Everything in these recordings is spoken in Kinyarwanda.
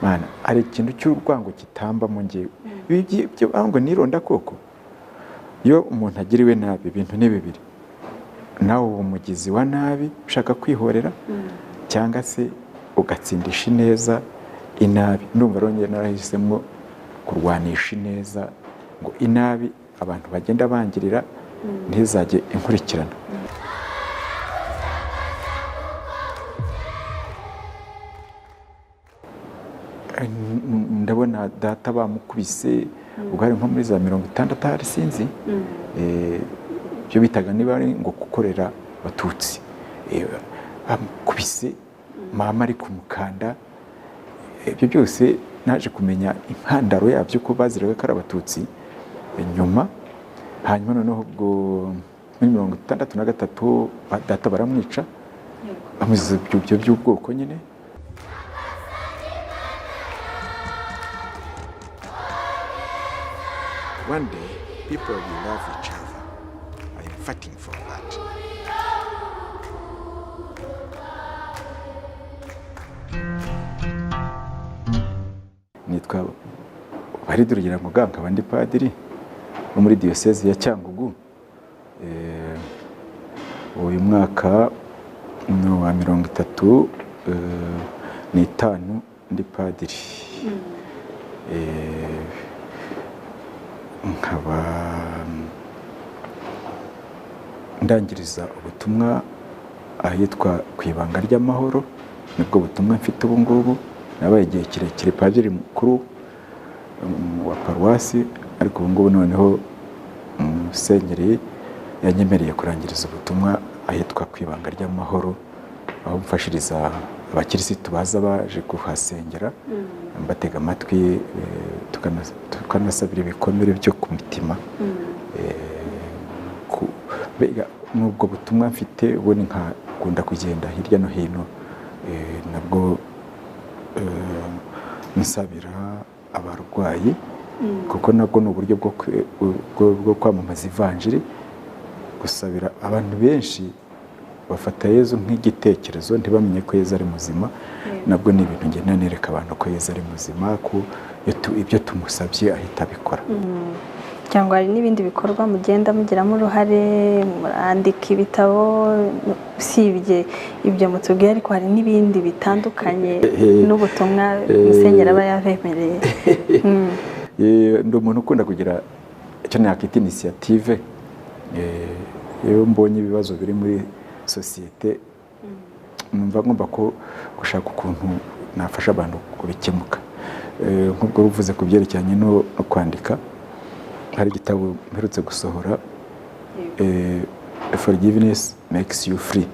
mana hari ikintu cy'urwango kitamba mu ngewe ibyo ngo nironda koko iyo umuntu agiriwe nabi ibintu ni bibiri nawe uwo mugizi wa nabi ushaka kwihorera cyangwa se ugatsindisha ineza inabi ndumva rongera narahisemo kurwanisha ineza ngo inabi abantu bagenda bangirira ntizajye inkurikirana ndabona data bamukubise ubwo ari nko muri za 60 hari sinzi byo bitaga niba ari ngo gukorera abatutsi bamukubise mama ari kumukanda ibyo byose naje kumenya impandaro yabyo ko baziraga ko ari abatutsi nyuma hanyuma noneho ubwo muri 63 data baramwica bamuziza ibyo by'ubwoko nyine one day people will love each other. I am fighting for that. Nitwa Baridurugera Ngoga nkaba ndi padiri wo muri diocese ya Cyangugu uyu mwaka wa 35 ndi padiri nkaba ndangiriza ubutumwa ahitwa ku ibanga ry'amahoro nibwo butumwa mfite ubu ngubu nabaye igihe kirekire padiri mukuru wa paruwasi ariko ubu ngubu noneho musenyeri yanyemereye kurangiriza ubutumwa ahitwa ku ibanga ry'amahoro aho mfashiriza abakirisitu baza baje kuhasengera mbatega amatwi tukanasabira ibikomere byo ku mitima nubwo butumwa mfite ubundi nkakunda kugenda hirya no hino nabwo nsabira abarwayi kuko nabwo ni uburyo bwo kwamamaza ivanjiri gusabira abantu benshi bafata Yezu nk'igitekerezo ntibamenye ko Yezu ari muzima nabwo ni ibintu ngenda nereka abantu ko Yezu ari muzima ko ibyo tumusabye ahita abikora cyangwa hari n'ibindi bikorwa mugenda mugiramo uruhare murandika ibitabo usibye ibyo mutubwiye ariko hari n'ibindi bitandukanye n'ubutumwa musenyeri aba yabemereye ndi umuntu ukunda kugira icyo nakita initiative iyo mbonye ibibazo biri muri sosiyete numva ngomba ko gushaka ukuntu nafasha abantu kubikemuka nk'ubwo ruvuze ku byerekeranye no kwandika hari igitabo mperutse gusohora Forgiveness makes you free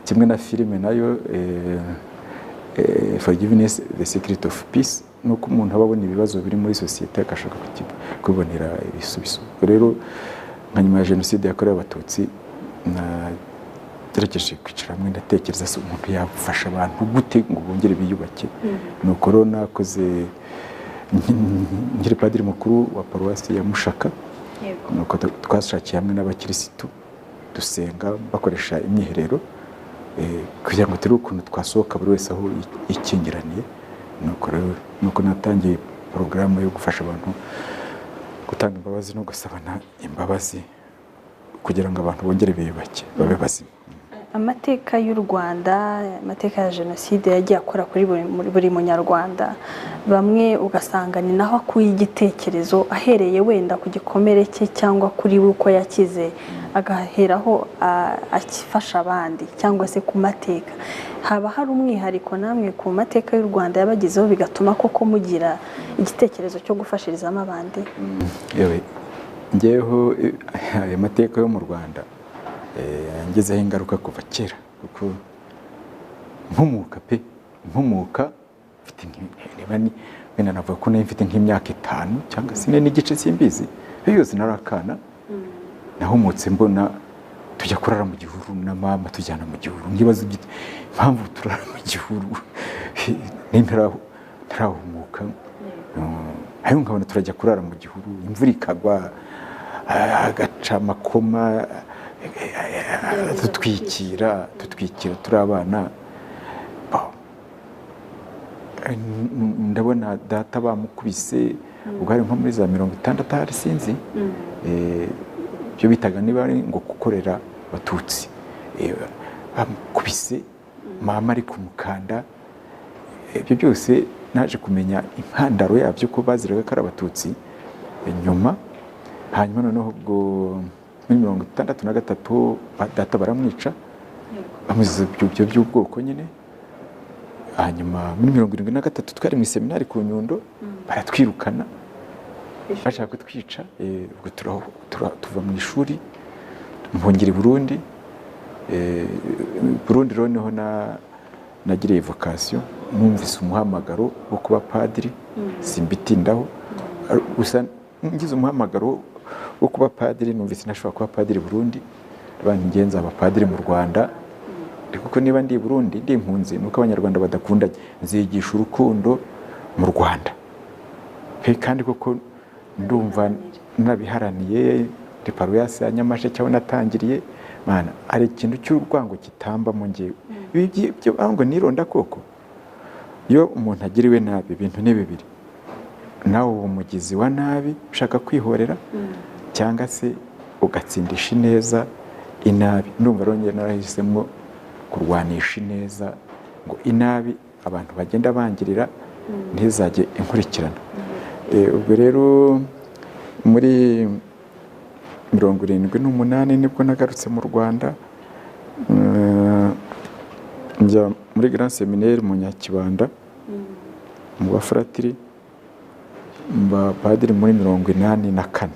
kimwe na filime nayo Forgiveness the secret of peace nuko umuntu ababona ibibazo biri muri sosiyete akashaka kubonera ibisubizo rero nka nyuma ya jenoside yakorewe abatutsi nagerageje kwicara hamwe ndatekereza se umuntu yafasha abantu gute ngo bongere biyubake nuko rero nakoze nkiri padiri mukuru wa paruwasi ya Mushaka nuko twashakiye hamwe n'abakirisitu dusenga bakoresha imyiherero kugira ngo turi ukuntu twasohoka buri wese aho ikingiraniye nuko natangiye porogaramu yo gufasha abantu gutanga imbabazi no gusabana imbabazi kugira ngo abantu bongere biyubake babe bazima. Amateka y'u Rwanda, amateka ya jenoside yagiye akora kuri buri munyarwanda, bamwe ugasanga ni naho akuye igitekerezo ahereye wenda ku gikomere cye cyangwa kuri we uko yakize agaheraho akifasha abandi cyangwa se ku mateka. Haba hari umwihariko namwe ku mateka y'u Rwanda yabagizeho bigatuma koko mugira igitekerezo cyo gufashirizamo abandi? Yewe ngeho aya mateka yo mu Rwanda ngezeho ingaruka kuva kera kuko nkumuka mfite wenda navuga ko mfite nk'imyaka 5 cyangwa se n'igice simbizi yose narakana nahumutse mbona tujya kurara mu gihuru na mama tujyana mu gihuru ngibaza impamvu turara mu gihuru ntarahumuka ayo nkabona turajya kurara mu gihuru imvura ikagwa agaca amakoma tutwikira turi abana ndabona data bamukubise ubwo hari nko muri za 60 hari sinzi byo bitaga niba ari ngo gukorera abatutsi bamukubise mama ari kumukanda ibyo byose naje kumenya impandaro yabyo ko baziraga ko ari abatutsi nyuma hanyuma noneho ubwo muri 63 data baramwica bamuziza ibyo by'ubwoko nyine hanyuma muri 73 twari mu seminari ku Nyundo baratwirukana bashaka kutwica ubwo tuva mu ishuri mpongera i Burundi noneho nagiriye vocation numvise umuhamagaro wo kuba padiri simbitindaho gusa ngize umuhamagaro wo kuba padiri numvise nashobora kuba padiri Burundi abantu ngenza abapadiri mu Rwanda kuko niba ndi Burundi ndi impunzi nuko abanyarwanda badakundanye nzigisha urukundo mu Rwanda kandi koko ndumva nabiharaniye de paroisse ya Nyamasheke aho natangiriye mana ari ikintu cy'urwango kitamba mu ngiye ibyo ngo nironda koko iyo umuntu agiriwe nabi ibintu ni bibiri nawe umugizi wa nabi ushaka kwihorera cyangwa se ugatsindisha ineza inabi ndumva rongera narahisemo kurwanisha ineza ngo inabi abantu bagenda bangirira ntizajye inkurikirana ubwo rero muri 78 nibwo nagarutse mu Rwanda njya muri Grand Seminaire mu Nyakibanda mu bafratiri mba padiri muri 84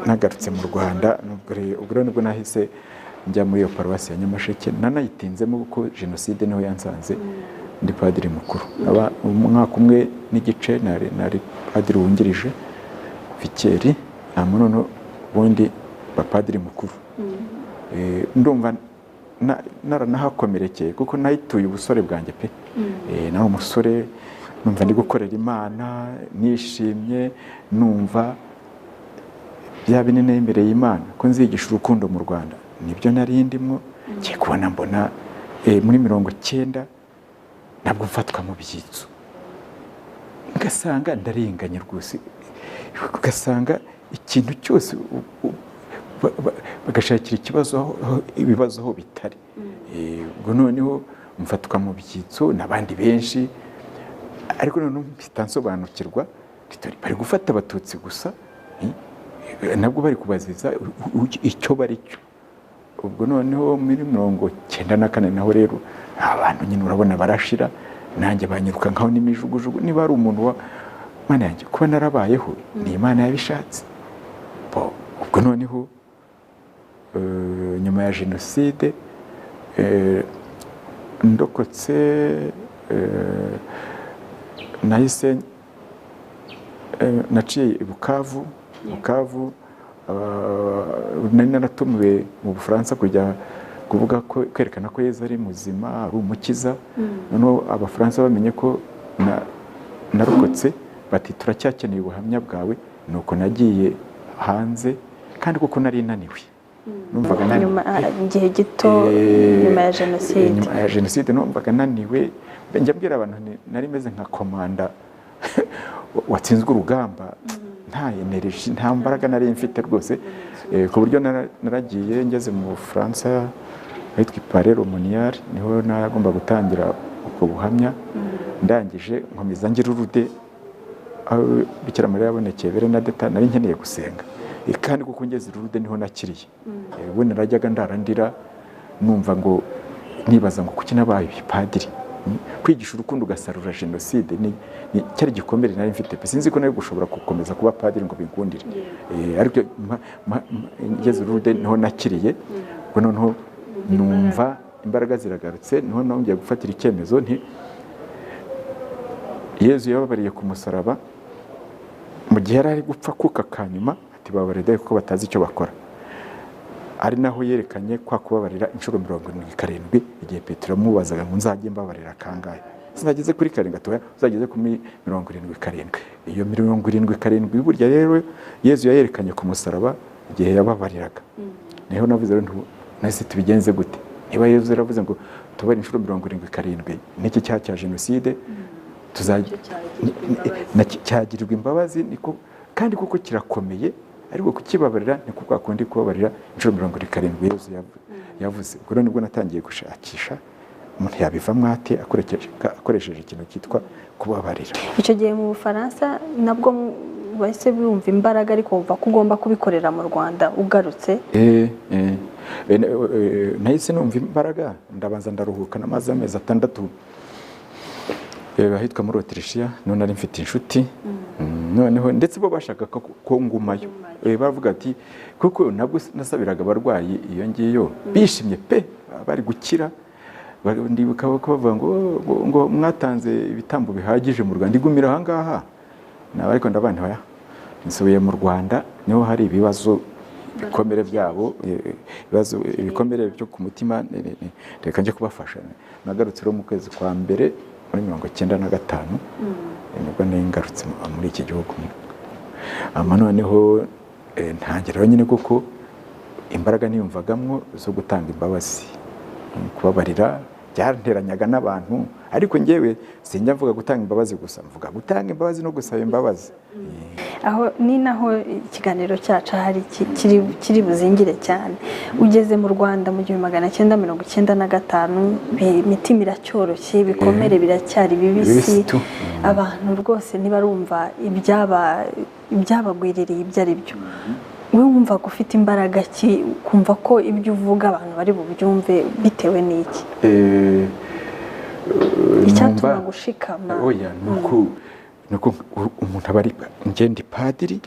nagarutse mu Rwanda ubwo nibwo nahise njya muri iyo paruwasi ya Nyamasheke nanayitinzemo kuko jenoside niho yansanze ndi padiri mukuru umwaka umwe n'igice nari padiri wungirije Vikeri none ubundi bapadiri mukuru ndumva naranahakomerekeye kuko nayituye ubusore bwanjye pe naho umusore numva ndi gukorera Imana nishimye numva bya binene imbere y'Imana ko nzigisha urukundo mu Rwanda nibyo nari ndimo cye kubona mbona muri 90 nabwo mfatwa mu byitso ngasanga ndarenganye rwose ugasanga ikintu cyose bagashakira ibibazo aho bitari ubwo noneho mfatwa mu byitso n'abandi benshi ariko noneho mpitansobanukirwa bari gufata abatutsi gusa nabwo bari kubaziza icyo bari cyo ubwo noneho muri 94 naho rero abantu nyine urabona barashira nanjye banyiruka nkaho n'imijugujugu niba ari umuntu wa Mana yanjye kuba narabayeho ni Imana yabishatse ubwo noneho nyuma ya jenoside ndokotse nahise naciye i Bukavu nari naratumiwe mu Bufaransa kujya kuvuga ko kwerekana ko Yesu ari muzima ari umukiza noneho abafaransa bamenye ko narokotse bati turacyakeneye ubuhamya bwawe nuko nagiye hanze kandi kuko nari naniwe numvaga nyuma igihe gito nyuma ya jenoside numvaga naniwe njya mbwira abantu nari meze nka komanda watsinzwe urugamba nta energy nta mbaraga nari mfite rwose ku buryo naragiye ngeze mu Bufaransa ahitwa Palais Romonial niho nagomba gutangira uko buhamya ndangije nkomeza ngira urude aho Bikira Mariya yabonekeye Bernadette nari nkeneye gusenga kandi kuko ngeze urude niho nakiriye we narajyaga ndarandira numva ngo nibaza ngo kuki nabaye padiri kwigisha urukundo ugasarura jenoside ni cyari gikomere nari mfite sinzi ko nayo gushobora gukomeza kuba padiri ngo bikundire ariko ngeze urude niho nakiriye ubwo noneho numva imbaraga ziragarutse niho nongeye gufatira icyemezo nti Yesu yababariye ku musaraba mu gihe yari ari gupfa kuka kanyuma ati babarida ko batazi icyo bakora ari naho yerekanye kwa kubabarira inshuro 77 igihe Petero mubazaga ngo nzajye mbabarira kangahe sinageze kuri 7 gatoya uzageze kuri 77 iyo 77 burya rero Yesu yayerekanye ku musaraba igihe yababariraga niho navuze rero nahise tubigenze gute niba Yesu yaravuze ngo tubara inshuro 77 n'iki cyaha cya jenoside cyagirirwa imbabazi, niko kandi kuko kirakomeye, ariko kukibabarira ni kuko akundi kubabarira inshuro 77 Yesu yavuze. Ubwo rero nibwo natangiye gushakisha umuntu yabivamo ate akoresheje ikintu cyitwa kubabarira. Icyo gihe mu Bufaransa nabwo bahise bumva imbaraga, ariko wumva ko ugomba kubikorera mu Rwanda ugarutse. Nahise numva imbaraga, ndabanza ndaruhuka namaze amezi 6 ahitwa muri Autrichia, none nari mfite inshuti noneho ndetse bo bashaka ko ngumayo. Bavuga ati kuko nabwo nasabiraga abarwayi iyo ngiyo bishimye pe bari gukira, ndibuka bavuga ngo mwatanze ibitambo bihagije mu Rwanda, igumira aha ngaha nawe, ariko ndabana hoya nsubiye mu Rwanda niho hari ibibazo bikomere byabo, ibikomere byo ku mutima, reka nje kubafasha. Nagarutse rero mu kwezi kwa mbere muri 1995 nibwo ngarutse muri iki gihugu. Noneho ntangira nyine kuko imbaraga niyumvagamwo zo gutanga imbabazi, kubabarira byaranteranyaga n'abantu, ariko njyewe sinjya mvuga gutanga imbabazi gusa, mvuga gutanga imbabazi no gusaba imbabazi. Aho ni naho ikiganiro cyacu hari kiri buzingire cyane. Ugeze mu Rwanda mu 1995, imitima iracyoroshye, ibikomere biracyari bibisi, abantu rwose ntibarumva ibyabagwiririye ibyo ari byo. Wowe wumva ko ufite imbaraga ki, kumva ko ibyo uvuga abantu bari bubyumve bitewe n'iki? Icyatuma gushikama nuko umuntu aba ari ngende padiri,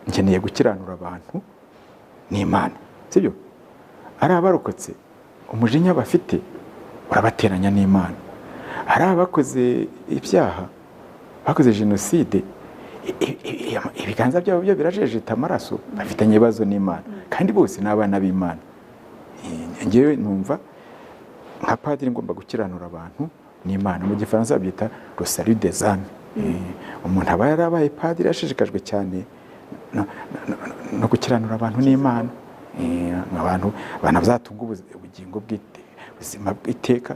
ngeneye gukiranura abantu n'Imana, sibyo? Ari abarokotse umujinya bafite urabateranya n'Imana, ari abakoze ibyaha, bakoze jenoside, ibiganza byabo byo birajejeta amaraso, bafitanye ibibazo n'Imana, kandi bose n'abana b'Imana. Ngewe numva nka padiri ngomba gukiranura abantu n'Imana. Mu Gifaransa byita le salut des âmes. Umuntu aba yarabaye padiri yashishikajwe cyane no gukiranura abantu n'Imana, abantu bazatunga ubugingo bw'ubuzima bw'iteka,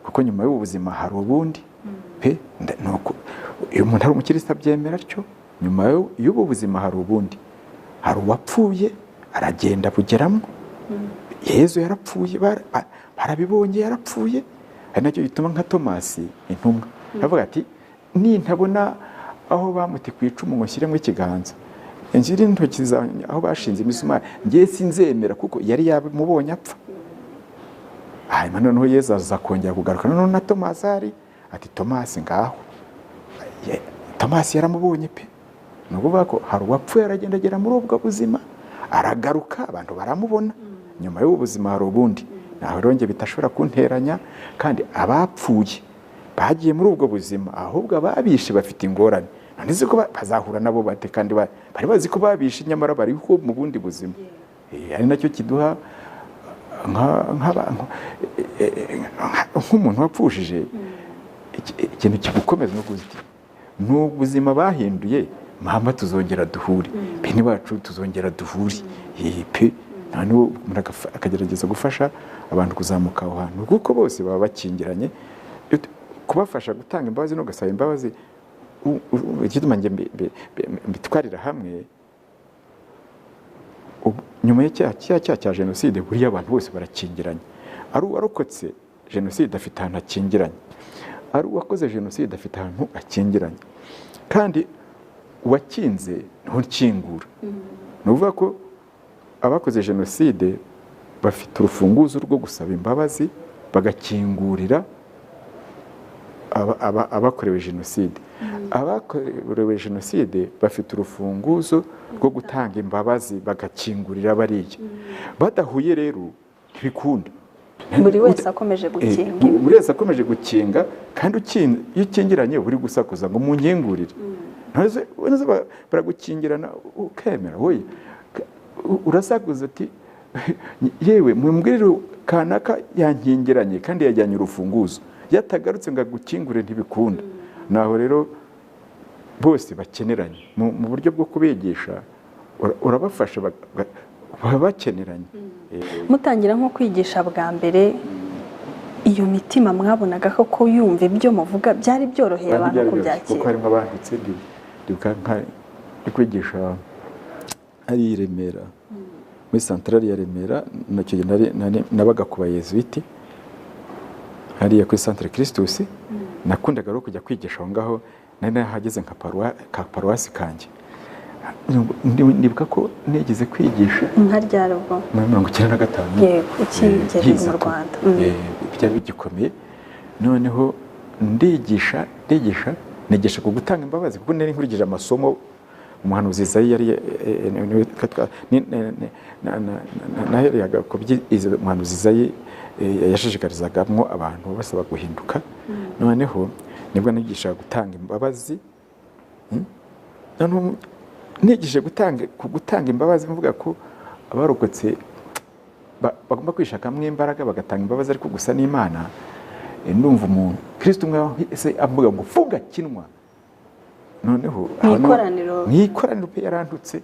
kuko nyuma y'ubu buzima hari ubundi pe. Iyo umuntu ari umukirisitu abyemera atyo, nyuma y'ubu buzima hari ubundi, hari uwapfuye aragenda bugeramo. Yezu yarapfuye, barabibonye yarapfuye. Ari nacyo gituma nka Tomasi intumwa avuga ati nintabona aho bamuti ku icumu ngo nshyiremo ikiganza, njire intoki aho bashinze imisumari, ngiye sinzemera, kuko yari yamubonye apfa. Hanyuma noneho Yezu aza kongera kugaruka noneho na Tomasi ari ati Tomasi ngaho. Tomasi yaramubonye pe. Ni ukuvuga ko hari uwapfuye aragenda agera muri ubwo buzima, aragaruka abantu baramubona. Nyuma y'ubu buzima hari ubundi. Naho rero nge bitashobora kunteranya, kandi abapfuye bagiye muri ubwo buzima, ahubwo ababishe bafite ingorane. Nanize ko bazahura nabo bate, kandi bari bazi ko babishe nyamara bari ko mu bundi buzima. Ari nacyo kiduha nk'umuntu wapfushije ikintu kigukomeza no kuziti n'ubuzima bahinduye, mama tuzongera duhure, bene bacu tuzongera duhure pe. Nano akagerageza gufasha abantu kuzamuka aho hantu, kuko bose baba bakingiranye, kubafasha gutanga imbabazi no gasaba imbabazi. Igituma nge mbitwarira hamwe, nyuma y'icyaha cya jenoside buriya abantu bose barakingiranye. Ari uwarokotse jenoside afite ahantu akingiranye, ari uwakoze jenoside afite ahantu akingiranye, kandi uwakinze ntukingura. Ni ukuvuga ko abakoze jenoside bafite urufunguzo rwo gusaba imbabazi, bagakingurira abakorewe jenoside. Abakorewe jenoside bafite urufunguzo rwo gutanga imbabazi, bagakingurira bariya. Badahuye rero ntibikunda. Buri wese akomeje gukinga. Buri wese akomeje gukinga, kandi iyo ukingiranye uri gusakuza ngo munkingurire. None baragukingirana ukemera, wowe urasakuza ati yewe mumbwirire kanaka yankingiranye kandi yajyanye urufunguzo, yatagarutse ngo agukingure ntibikunda. Naho rero bose bakeneranye mu buryo bwo kubigisha, urabafasha baba bakeneranye. Mutangira nko kwigisha bwa mbere iyo mitima mwabonaga ko yumva ibyo muvuga byari byoroheye abantu kubyakira? kuko harimo abanditse ndibuka ndi kwigisha ari i Remera muri santarari ya Remera, nacyo nabaga ku bayezuwiti hariya kuri Centre Christus. Nakundaga rero kujya kwigisha aho ngaho, nari nahageze nka paruwasi kanjye. Ndibuka ko nigeze kwigisha nka ryari ubwo muri 1995. Yego, ukigeze mu Rwanda byari bigikomeye. Noneho ndigisha ku gutanga imbabazi, kuko nari nkurikije amasomo umuhanuzi Izayi yari nahereyaga ku by'izo umuhanuzi Izayi yashishikarizagamo abantu basaba guhinduka. Noneho nibwo nigisha gutanga imbabazi. Noneho nigije gutanga imbabazi, mvuga ko abarokotse bagomba kwishakamo imbaraga bagatanga imbabazi, ariko gusa n'Imana. Ndumva umuntu Kristo umwe ese avuga ngo funga kinwa. Noneho mwikoraniro pe yarantutse,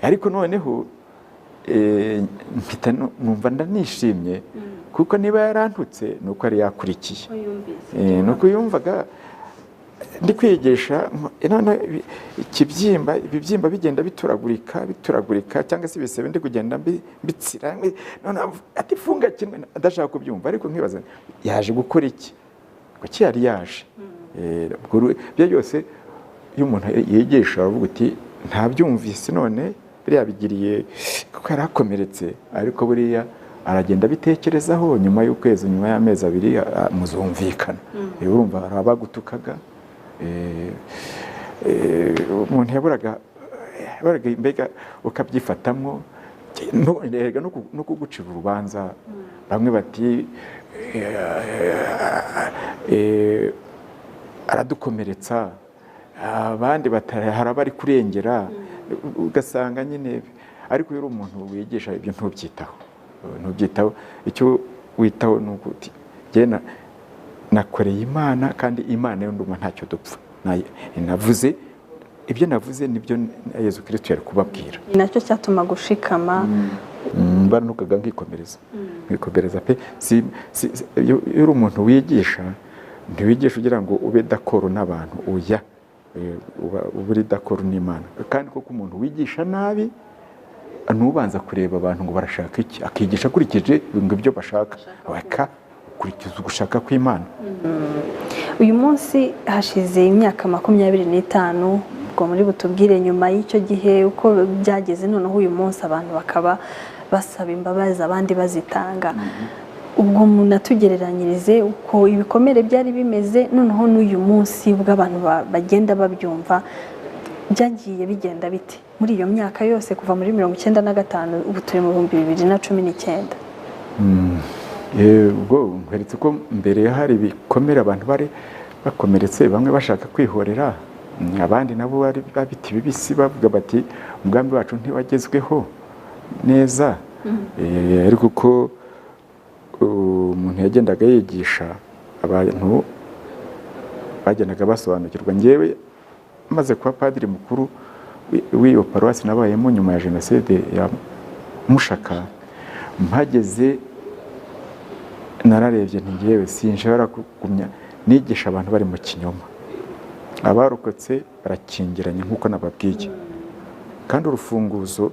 ariko noneho mpita numva ndanishimye, kuko niba yarantutse nuko ari yakurikiye, nuko yumvaga ndi kwigisha ibibyimba bigenda bituragurika cyangwa se ibisebe ndi kugenda mbitsira, none ati funga kimwe, adashaka kubyumva. Ariko nkibaza yaje gukora iki, kuki yari yaje? Byo byose iyo umuntu yigisha aravuga uti ntabyumvise, none biriya bigiriye kuko yarakomeretse, ariko buriya aragenda bitekerezaho, nyuma y'ukwezi, nyuma y'amezi abiri muzumvikana. Urumva hari abagutukaga, umuntu yaburaga mbega ukabyifatamwo no kugucira urubanza. Bamwe bati aradukomeretsa, abandi hari abari kurengera, ugasanga nyine. Ariko iyo uri umuntu wigisha ibyo ntubyitaho. Icyo witaho ni uti jye nakoreye Imana, kandi Imana yo ndumva ntacyo dupfa. Navuze ibyo navuze nibyo Yezu Kristo yari kubabwira. Nacyo cyatuma gushikama banukaga nkikomereza pe. Iyo uri umuntu wigisha, ntiwigisha ugira ngo ube dakoro n'abantu, uya uba uri dakoro n'Imana. Kandi koko umuntu wigisha nabi nubanza kureba abantu ngo barashaka iki, akigisha akurikije ibyo bashaka, kurikiza ugushaka kw'Imana. Uyu munsi hashize imyaka 25, ubwo muri butubwire nyuma y'icyo gihe uko byageze. Noneho uyu munsi abantu bakaba basaba imbabazi, abandi bazitanga. Ubwo munatugereranyirize uko ibikomere byari bimeze, noneho n'uyu munsi ubwo abantu bagenda babyumva, byagiye bigenda bite muri iyo myaka yose kuva muri 1995 ubu turi mu 2019? Ubwo nkweretse ko mbere hari ibikomere abantu bari bakomeretse, bamwe bashaka kwihorera, abandi nabo bari babiti bibisi, bavuga bati umugambi wacu ntiwagezweho neza. Ariko uko umuntu yagendaga yigisha, abantu bagendaga basobanukirwa. Ngewe maze kuba padiri mukuru w'iyo paruwasi nabayemo nyuma ya jenoside ya Mushaka, mpageze nararebye nti ngewe sinshobora kugumya nigisha abantu bari mu kinyoma. Abarokotse barakingiranye nk'uko nababwiye, kandi urufunguzo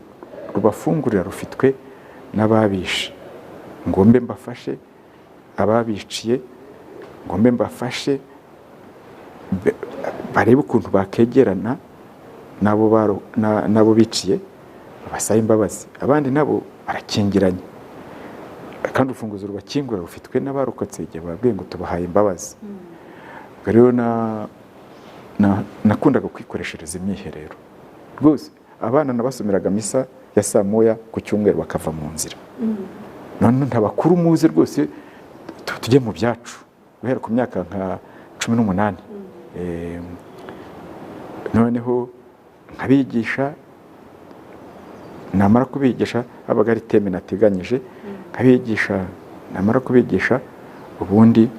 rubafungurira rufitwe n'ababishe. Ngombe mbafashe ababiciye, ngombe mbafashe barebe ukuntu bakegerana nabo biciye, babasaba imbabazi. Abandi nabo barakingiranye, kandi urufunguzo rubakingura rufitwe n'abarokotse igihe babwiye ngo tubahaye imbabazi. Rero nakundaga kwikoreshereza imyiherero rwose. Abana nabasomeraga misa ya saa moya ku cyumweru bakava mu nzira. None ntabakuru muze rwose tujye mu byacu, guhera ku myaka nka 18. Noneho nkabigisha, namara kubigisha habaga ari teme nateganyije, nkabigisha, namara kubigisha ubundi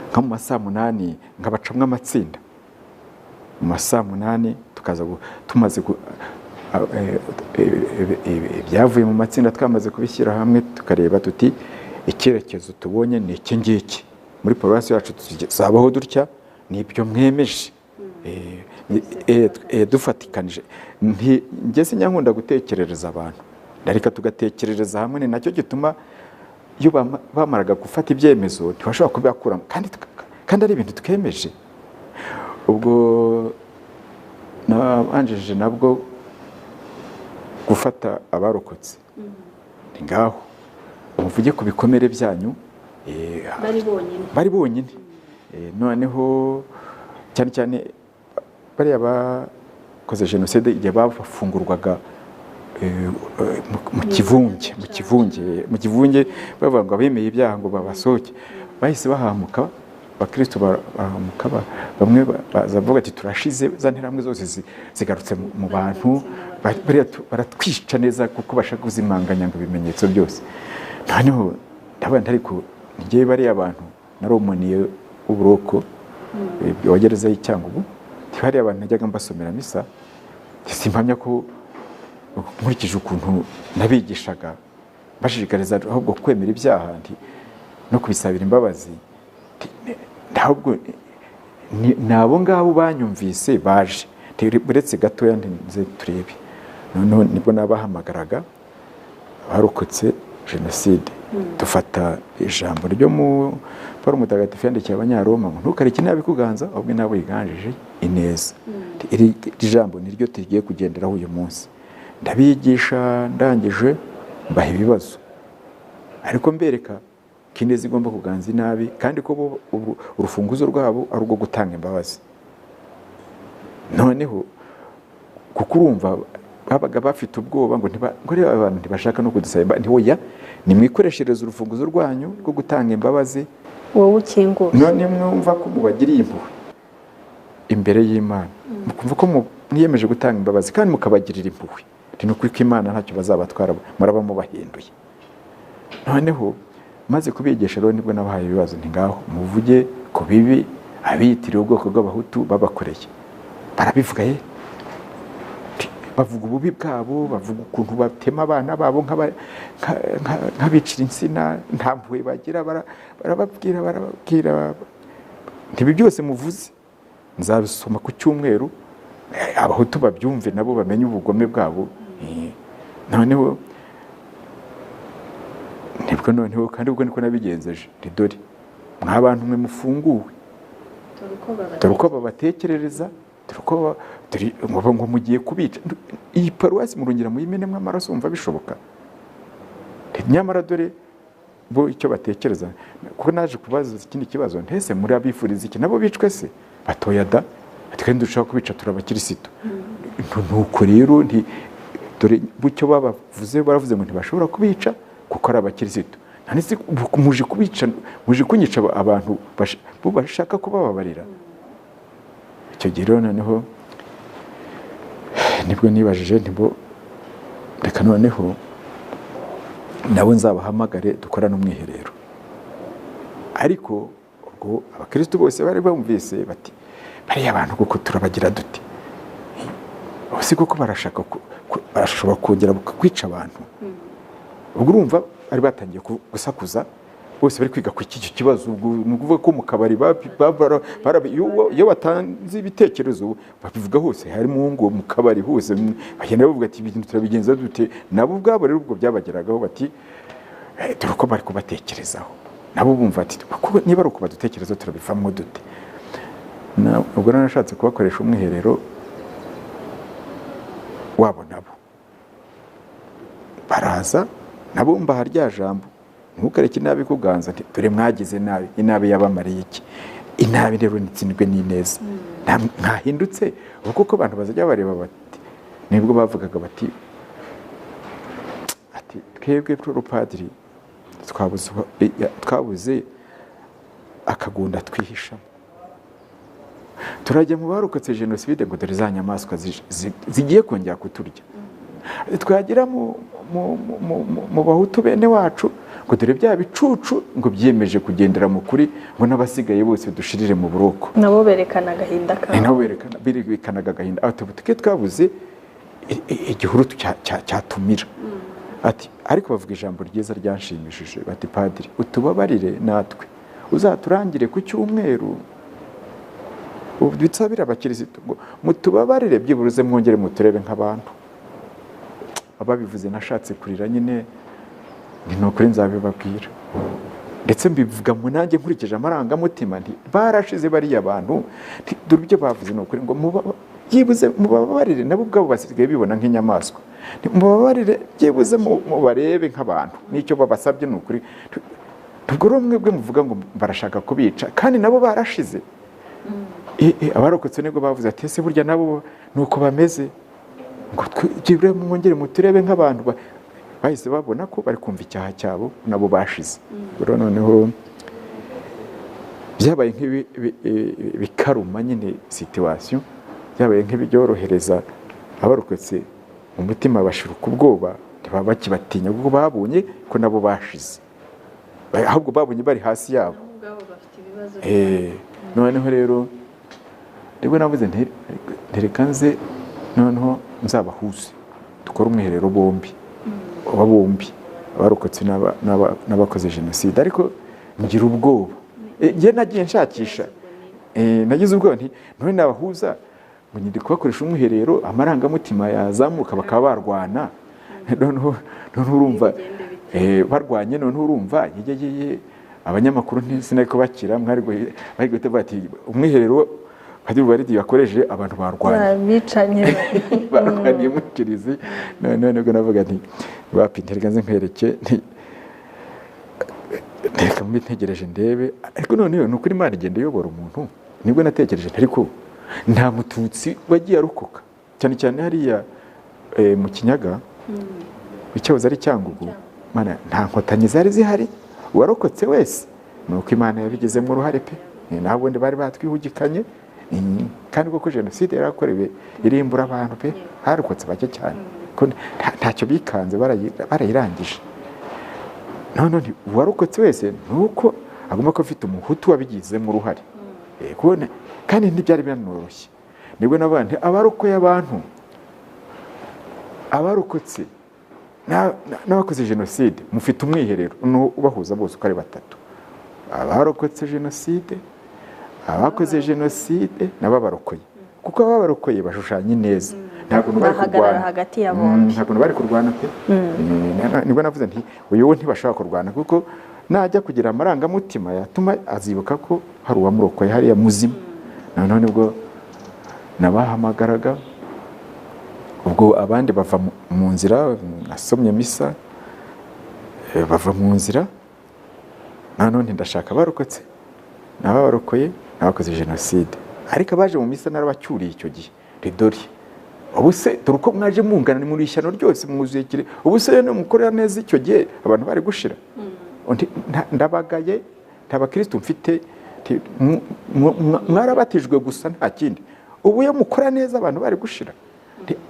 nka mu masaa 8 nkabacamwa amatsinda. Mu masaa 8 tukaza tumaze ibyavuye mu matsinda twamaze kubishyira hamwe, tukareba tuti icyerekezo tubonye ni iki ngiki muri paruwasi yacu tuzabaho dutya nibyo mwemeje dufatikanije ngeze nyankunda gutekerereza abantu ndareka tugatekerereza hamwe ni nacyo gituma iyo bamaraga gufata ibyemezo ntibashobora kubikuramo kandi ari ibintu twemeje ubwo nabanjije nabwo gufata abarokotse ni ngaho muvuge ku bikomere byanyu bari bonyine noneho cyane cyane bariya bakoze jenoside igihe bafungurwaga mu kivunge bavuga ngo abemeye ibyaha ngo babasohoke bahise bahamuka abakristo barahamuka bamwe bazavuga ati turashize za nterahamwe zose zigarutse mu bantu baratwica neza kuko bashaka kuzimanganya ngo ibimenyetso byose noneho ndabona ariko ngiye bariya abantu naromoniye uburoko wagereza y'Icyangugu hariya abantu najyaga mbasomera misa simpamya ko nkurikije ukuntu nabigishaga bashishikariza ahubwo kwemera ibyaha no kubisabira imbabazi ntabwo nabo ngabo banyumvise baje uretse gatoya nze turebe noneho nibwo nabahamagaraga barokotse jenoside dufata ijambo ryo mu Paul Mutagatifu yandikiye Abanyaroma ngo ntukareke nabi kuganza ahubwo nabo yiganjije ineza iri jambo niryo tugiye kugenderaho uyu munsi ndabigisha ndangije mbaha ibibazo ariko mbereka ko ineza igomba kuganza inabi kandi ko urufunguzo rwabo ari urwo gutanga imbabazi noneho kuko urumva babaga bafite ubwoba ngo abantu ntibashaka no kudusaba ntiwoya nimwikoreshereze urufunguzo rwanyu rwo gutanga imbabazi wowe ukingura none mwumva ko mubagiriye impuhwe imbere y'Imana mukumva ko mwiyemeje gutanga imbabazi kandi mukabagirira impuhwe ni ukuri ko Imana ntacyo bazabatwara muraba mubahinduye noneho maze kubigisha rero nibwo nabahaye ibibazo nti ngaho muvuge ko bibi abiyitiriye ubwoko bw'abahutu babakoreye barabivuga bavuga ububi bwabo bavuga ukuntu batema abana babo nk'abicira insina nta mpuhwe bagira barababwira ntibi byose muvuze nzabisoma ku cyumweru abahutu babyumve nabo bamenye ubugome bwabo noneho nibwo kandi ubwo niko nabigenzeje dore mw'abantu mwe mufunguwe dore uko babatekerereza ngo mugiye kubica iyi paruwasi murongera muyimenemo amaraso umva bishoboka nyamara dore bo icyo batekereza kuko naje kubaza ikindi kibazo ntese muri abifuriza iki nabo bicwe se batoya da kandi dushaka kubica turabakirisitu nuko rero dore bucyo baravuze ngo ntibashobora kubica kuko ari abakirisitu ntanise muje kubica muje kunyica abantu bashaka kubababarira icyo gihe rero noneho nibwo nibajije reka noneho nabo nzabahamagare dukorane umwiherero ariko ubwo abakristo bose bari bumvise bati bariya abantu kuko turabagira dute bose kuko barashobora kongera kwica abantu ubwo urumva bari batangiye gusakuza bose bari kwiga ku iki kibazo ni ukuvuga ko mu kabari iyo batanze ibitekerezo babivuga hose harimo ngo mu kabari hose bagenda bavuga ati ibintu turabigenza dute nabo ubwabo rero ubwo byabageragaho bati dore uko bari kubatekerezaho nabo bumva ati niba ari uko badutekereza turabivamo dute ubwo nashatse kubakoresha umwiherero wabo nabo baraza nabo mbaha rya jambo ntukareke inabi kuganza dore mwagize nabi inabi yabamariye iki inabi rero nitsindwe n'ineza ntahindutse ubwo ko abantu bazajya bareba bati nibwo bavugaga bati twebwe urupadiri twabuze akagunda twihishamo turajya mu barokotse jenoside ngo dore za nyamaswa zigiye kongera kuturya twagera mu bahutu bene wacu ngo dore bya bicucu ngo byiyemeje kugendera mu kuri ngo n'abasigaye bose dushirire mu buroko nabo berekana agahinda kabo nabo berekanaga agahinda tuke twabuze igihuru cyatumira ati ariko bavuga ijambo ryiza ryanshimishije bati padiri utubabarire natwe uzaturangire ku cyumweru dusabira abakirisitu ngo mutubabarire byibuze mwongere muturebe nk'abantu. Ababivuze nashatse kurira nyine ni ukuri nzabibabwira ndetse mbivuga mu nanjye nkurikije amarangamutima nti barashize bariya bantu dore ibyo bavuze ni ukuri ngo byibuze mubabarire nabo ubwabo basigaye bibona nk'inyamaswa mubabarire byibuze mubarebe nk'abantu n'icyo babasabye ni ukuri. ubwo rero mwebwe muvuga ngo barashaka kubica kandi nabo barashize. Abarokotse nibwo bavuze ati ese burya nabo nuko bameze ngo twigire mwongere muturebe nk'abantu bahise babona ko bari kumva icyaha cyabo nabo bashize. Rero noneho byabaye nk'ibikaruma nyine situation byabaye nk'ibyorohereza abarokotse mu mutima bashiruka ubwoba ntibaba bakibatinya kuko babonye ko nabo bashize ahubwo babonye bari hasi yabo. Noneho rero nibwo navuze ntereka nze noneho nzabahuze dukora umwiherero bombi abarokotse n'abakoze jenoside. Ariko ngira ubwoba njye nagiye nshakisha nagize ubwoba nti none nabahuza ngo ndi kubakoresha umwiherero amarangamutima yazamuka bakaba barwana noneho urumva barwanye noneho urumva abanyamakuru sinariko bakira mwari bahigute bati umwiherero Padiri Uwaridi yakoresheje abantu barwanye barwaniye mu kirizi. None ubwo navuga nti bapinterega nze nkwereke reka mbitegereje ndebe. Ariko noneho ni ukuri Imana igenda iyobora umuntu nibwo natekereje ariko nta mututsi wagiye arokoka cyane cyane hariya mu Kinyaga icyahoze ari Cyangugu Mana nta nkotanyi zari zihari warokotse wese nuko Imana yabigezemo uruhare pe nabo bari batwihugikanye kandi koko jenoside yarakorewe irimbura abantu pe harokotse bake cyane ko ntacyo bikanze barayirangije. none warokotse wese nuko agomba ko afite umuhutu wabigizemo uruhare kubona kandi ntibyari biranoroshye. Nibwo nabandi abarokoye abantu abarokotse n'abakoze jenoside mufite umwiherero ubahuza bose uko ari batatu abarokotse jenoside abakoze jenoside n'ababarokoye kuko ababarokoye bashushanya neza ntabwo bari kurwana hagati ya bombi ntabwo bari kurwana pe. Nibwo navuze nti uyu ntibashaka kurwana kuko najya kugira amarangamutima yatuma azibuka ko hari uwamurokoye hariya muzima. None nibwo nabahamagaraga ubwo abandi bava mu nzira nasomye misa bava mu nzira none ndashaka barokotse n'ababarokoye n'abakoze jenoside ariko abaje mu misa narabacyuriye icyo gihe ridori ubuse dore uko mwaje mungana muri ishyano ryose mwuzuye kire ubuse no mukorera neza icyo gihe abantu bari gushira ndabagaye ntabakristo mfite mwarabatijwe gusa nta kindi ubu yo mukora neza abantu bari gushira.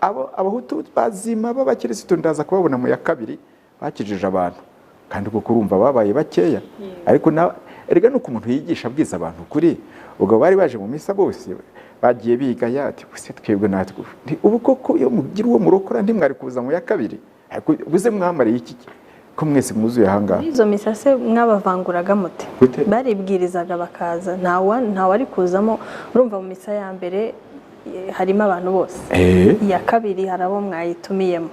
Abahutu bazima b'abakirisitu ndaza kubabona mu ya kabiri bakijije abantu kandi uko kurumva babaye bakeya ariko erega nuko umuntu yigisha abwiza abantu kuri ubwo bari baje mu misa bose bagiye biga yati buse twebwe natwe ubu koko iyo mugira uwo murokora ndi mwari kuza mu ya kabiri buze mwamariye iki ko mwese mwuzuye ahangaha. Izo misa se mwabavanguraga mute baribwirizaga bakaza nta wari kuzamo urumva mu misa ya mbere harimo abantu bose iya kabiri harabo mwayitumiyemo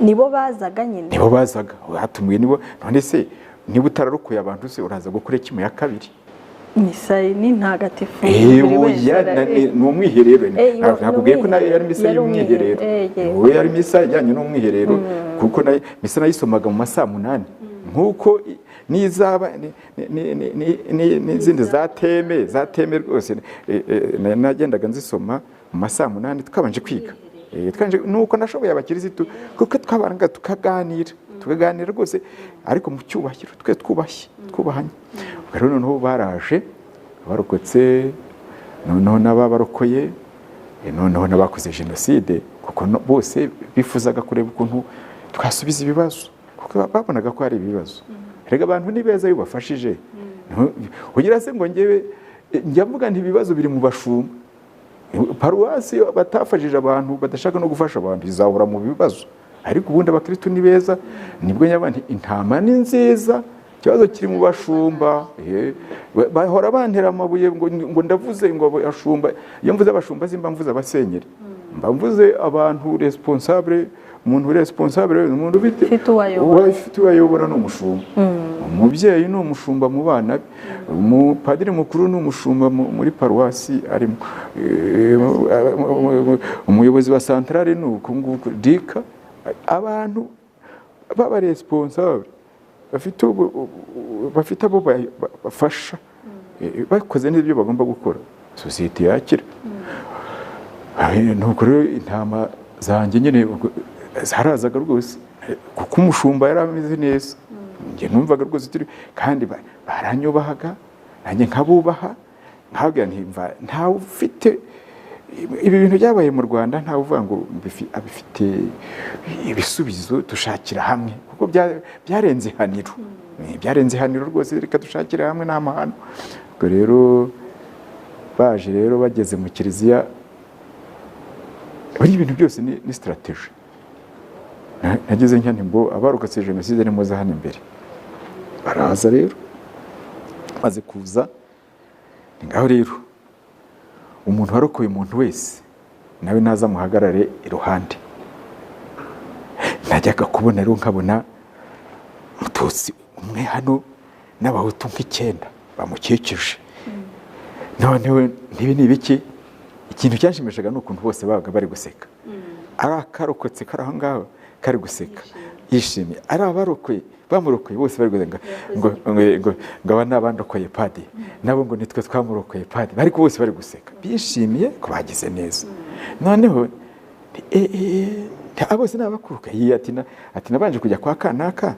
nibo bazaga nyine nibo bazaga hatumiye nibo none se niba utararokoye abantu se uraza gukora iki mu ya kabiri misa ni ntagatifu ni umwiherero nakubwiye ko nayo yari misa y'umwiherero we yari misa ijyanye n'umwiherero kuko misa nayisomaga mu masaa 8 nkuko nizaba n'izindi zateme rwose nagendaga nzisoma mu masaa 8 tukabanje kwiga nuko nashoboye abakirisitu kuko twabaranga tukaganira rwose ariko mu cyubahiro twubahanye. Rero noneho baraje barokotse noneho n'ababarokoye noneho n'abakoze jenoside kuko bose bifuzaga kureba ukuntu twasubiza ibibazo kuko babonaga ko hari ibibazo. Rega abantu ni beza iyo bafashije ugira se ngo ngewe njya mvuga nti ibibazo biri mu bashumba paruwasi batafashije abantu badashaka no gufasha abantu izahura mu bibazo ariko ubundi abakristo ni beza. Nibwo nyabandi intama ni nziza, ikibazo kiri mu bashumba. Bahora bantera amabuye ngo ndavuze ngo abashumba. Iyo mvuze abashumba simba mvuze abasenyeri, mba mvuze abantu responsable. Umuntu responsable, umuntu ufite uwayobora n'umushumba. Umubyeyi ni umushumba mu bana, umupadiri mukuru ni umushumba muri paruwasi arimo, umuyobozi wa santrale ni uko nguko, dika. Abantu baba responsable bafite abo bafasha, bakoze neza ibyo bagomba gukora, sosiyete yakira. Nuko rero intama zanjye nyine zarazaga rwose, kuko umushumba yari ameze neza. Njye numvaga rwose turi, kandi baranyubahaga, nanjye nkabubaha, nkabwira ntawe ufite ibi bintu byabaye mu Rwanda, ntawe uvuga ngo abifite ibisubizo dushakira hamwe, kuko byarenze haniro. Byarenze haniro rwose, reka dushakira hamwe n'amahano. Ubwo rero baje rero bageze mu kiliziya, buri ibintu byose ni strategy. Nageze nti ngo abarokotse jenoside ni muza hano imbere. Baraza rero, maze kuza ngaho rero umuntu warokoye umuntu wese nawe naza muhagarare iruhande. Najyaga kubona rero nkabona Mututsi umwe hano n'abahutu nk'icyenda bamukikije. Noneho nibi ni biki? Ikintu cyanshimishaga ni ukuntu bose babaga bari guseka. Ari akarokotse kari aho ngaho kari guseka yishimye, ari abarokoye bamurokoye bose bari gusenga ngo aba n'abandokoye padiri, nabo ngo nitwe twamurokoye padiri, ariko bose bari guseka bishimiye ko bagize neza. Noneho bose n'abakuruka ati nabanje kujya kwa kanaka,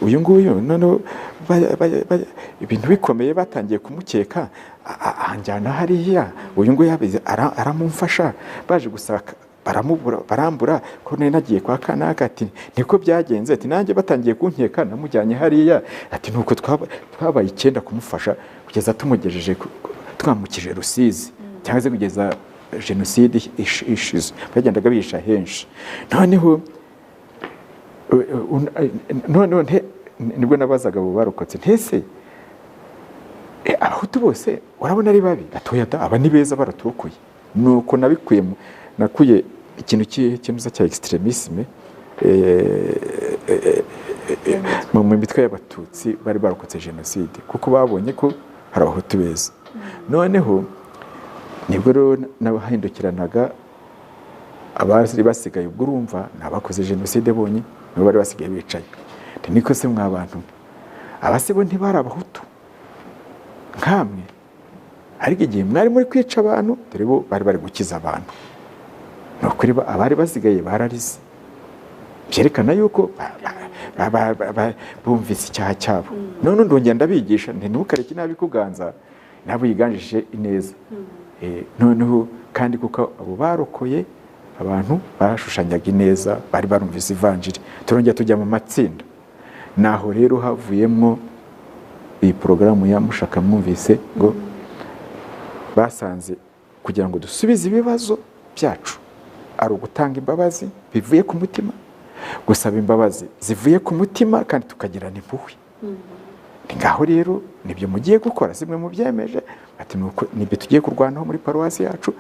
uyu nguyu noneho ibintu bikomeye batangiye kumukeka, anjyana hariya, uyu nguyu aramumfasha, baje gusaba barambura ko nari nagiye kwa kanaka, ati niko byagenze, ati nanjye batangiye kunkeka namujyanye hariya, ati nuko twabaye 9 kumufasha kugeza tumugejeje twamukije Rusizi, cyangwa se kugeza jenoside ishize. Bagendaga bisha henshi. Noneho nibwo nabazaga abo barokotse, ntese abahutu bose urabona ari babi? Atoya da, aba ni beza baraturokoye. Nuko nakuye ikintu cy'icyemezo cya extremisme mu mitwe y'abatutsi bari barokotse jenoside, kuko babonye ko hari abahutu beza. Noneho nibwo rero nabahindukiranaga abari basigaye, ubwo urumva nabakoze jenoside bonye nibo bari basigaye bicaye. Niko se mwa bantu abasibo ntibari abahutu nkamwe, ariko igihe mwari muri kwica abantu dore bo bari bari gukiza abantu. Nokuri abari basigaye bararize, byerekana yuko bumvise icyaha cyabo. None ndongera ndabigisha ntukareke nabi kuganza, nabo yiganjije ineza. Noneho kandi kuko abo barokoye abantu barashushanyaga ineza, bari barumvise ivanjiri. Turongera tujya mu matsinda, naho rero havuyemo iyi porogaramu ya Mushaka. Mwumvise ngo basanze kugira ngo dusubize ibibazo byacu ari ugutanga imbabazi bivuye ku mutima, gusaba imbabazi zivuye ku mutima, kandi tukagirana impuhwe. Ngaho rero nibyo mugiye gukora, simwe mu byemeje, ati nuko nibyo tugiye kurwanaho muri paruwasi yacu.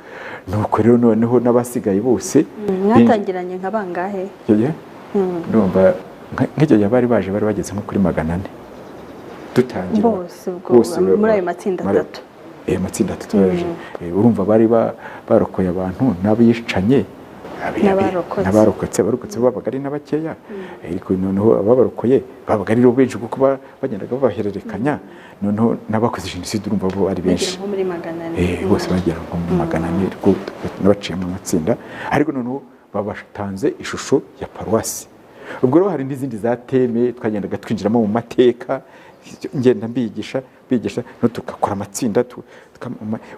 Nuko rero noneho n'abasigaye bose mwatangiranye nka bangahe? Ndumva nk'icyo bari bageze nko kuri 400 dutangira bose muri ayo matsinda 3. Matsinda 3. Urumva bari barokoye abantu n'abishanye, n'abarokotse babaga ari n'abakeya, ariko noneho ababarokoye babaga ari benshi kuko bagendaga babahererekanya. Noneho n'abakoze jenoside urumva bo ari benshi, bose bagera nko mu 400 n'abaciye mu matsinda. Ariko noneho babatanze ishusho ya paruwasi. Ubwo rero hari n'izindi za teme twagendaga twinjiramo mu mateka, ngenda bigisha no tukakora amatsinda.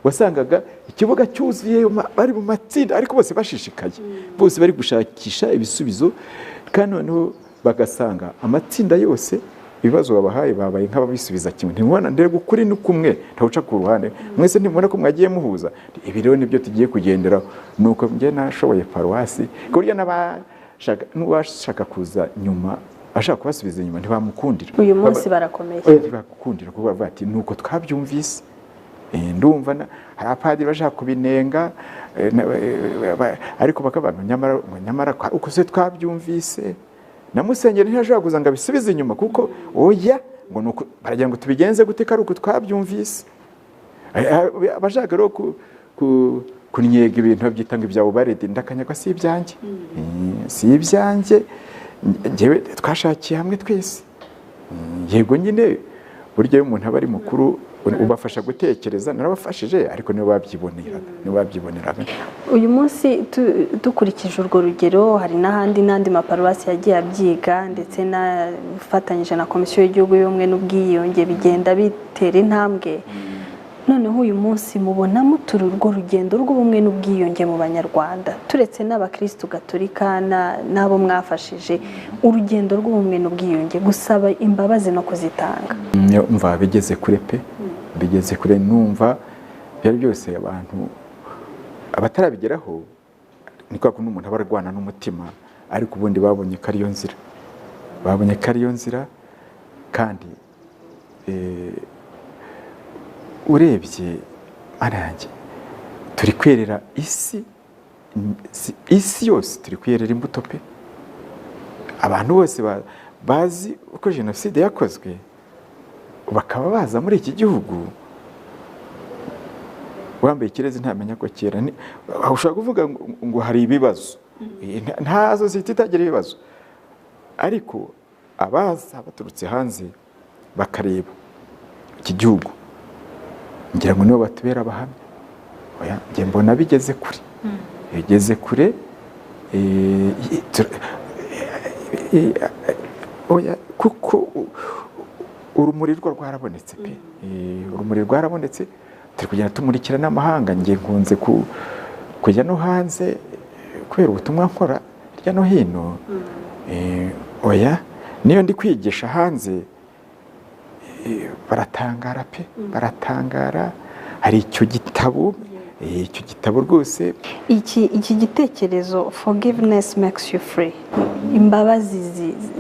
Wasangaga ikibuga cyuzuye bari mu matsinda, ariko bose bashishikaye, bose bari gushakisha ibisubizo. Kandi noneho bagasanga amatsinda yose ibibazo babahaye babaye nk'ababisubiza kimwe. Ntimubona ndere gukuri n'ukumwe ntawuca ku ruhande, mwese ntimubona ko mwagiye muhuza. Ibi rero nibyo tugiye kugenderaho. Nuko nge nashoboye paruwasi, kurya n'uwashaka kuza nyuma ashaka kubasubiza inyuma ntibamukundira. uyu munsi barakomeye ntibakundira kuko bavuga ati nuko twabyumvise. Ndumva hari abapadiri bashaka kubinenga ariko bakavuga nyamara uko se twabyumvise na Musenyeri ntiyashobora kuza ngo abisubize inyuma kuko oya ngo nuko baragira ngo tubigenze gute ko ari uko twabyumvise. Abashaka rero kunyega ibintu babyita ngo ibyawe baredi ndakanyagwa si ibyanjye, si ibyanjye njyewe twashakiye hamwe twese. Yego nyine burya iyo umuntu aba ari mukuru ubafasha gutekereza, narabafashije ariko nibo babyiboneraga. Uyu munsi dukurikije urwo rugero hari n'andi maparuwasi yagiye abyiga ndetse nafatanyije na Komisiyo y'Igihugu y'Ubumwe n'Ubwiyunge bigenda bitera intambwe. Noneho uyu munsi mubona mutura urwo rugendo rw'ubumwe n'ubwiyunge mu Banyarwanda turetse n'abakristu gatolika n'abo mwafashije, urugendo rw'ubumwe n'ubwiyunge gusaba imbabazi no kuzitanga mva bigeze kure pe, bigeze kure. Numva byari byose abantu abatarabigeraho ni kwa kundi umuntu aba arwana n'umutima, ariko ubundi babonye ko ariyo nzira, babonye ko ariyo nzira. Kandi urebye aranjye turi kwerera isi yose, turi kwerera imbuto pe. Abantu bose bazi uko jenoside yakozwe bakaba baza muri iki gihugu, wambaye ikirezi ntamenya ko kera ushobora kuvuga ngo hari ibibazo, ntazo zihita itagira ibibazo, ariko abaza baturutse hanze bakareba iki gihugu ngira ngo nibo batubera abahamya. Oya njye mbona bigeze kure, bigeze kure. Oya kuko urumuri rwo rwarabonetse pe, urumuri rwarabonetse. Turi kugenda tumurikira n'amahanga. Ngiye nkunze kujya no hanze kubera ubutumwa nkora hirya no hino. Oya niyo ndi kwigisha hanze baratangara pe, baratangara. Hari icyo gitabo rwose, iki gitekerezo forgiveness makes you free, imbabazi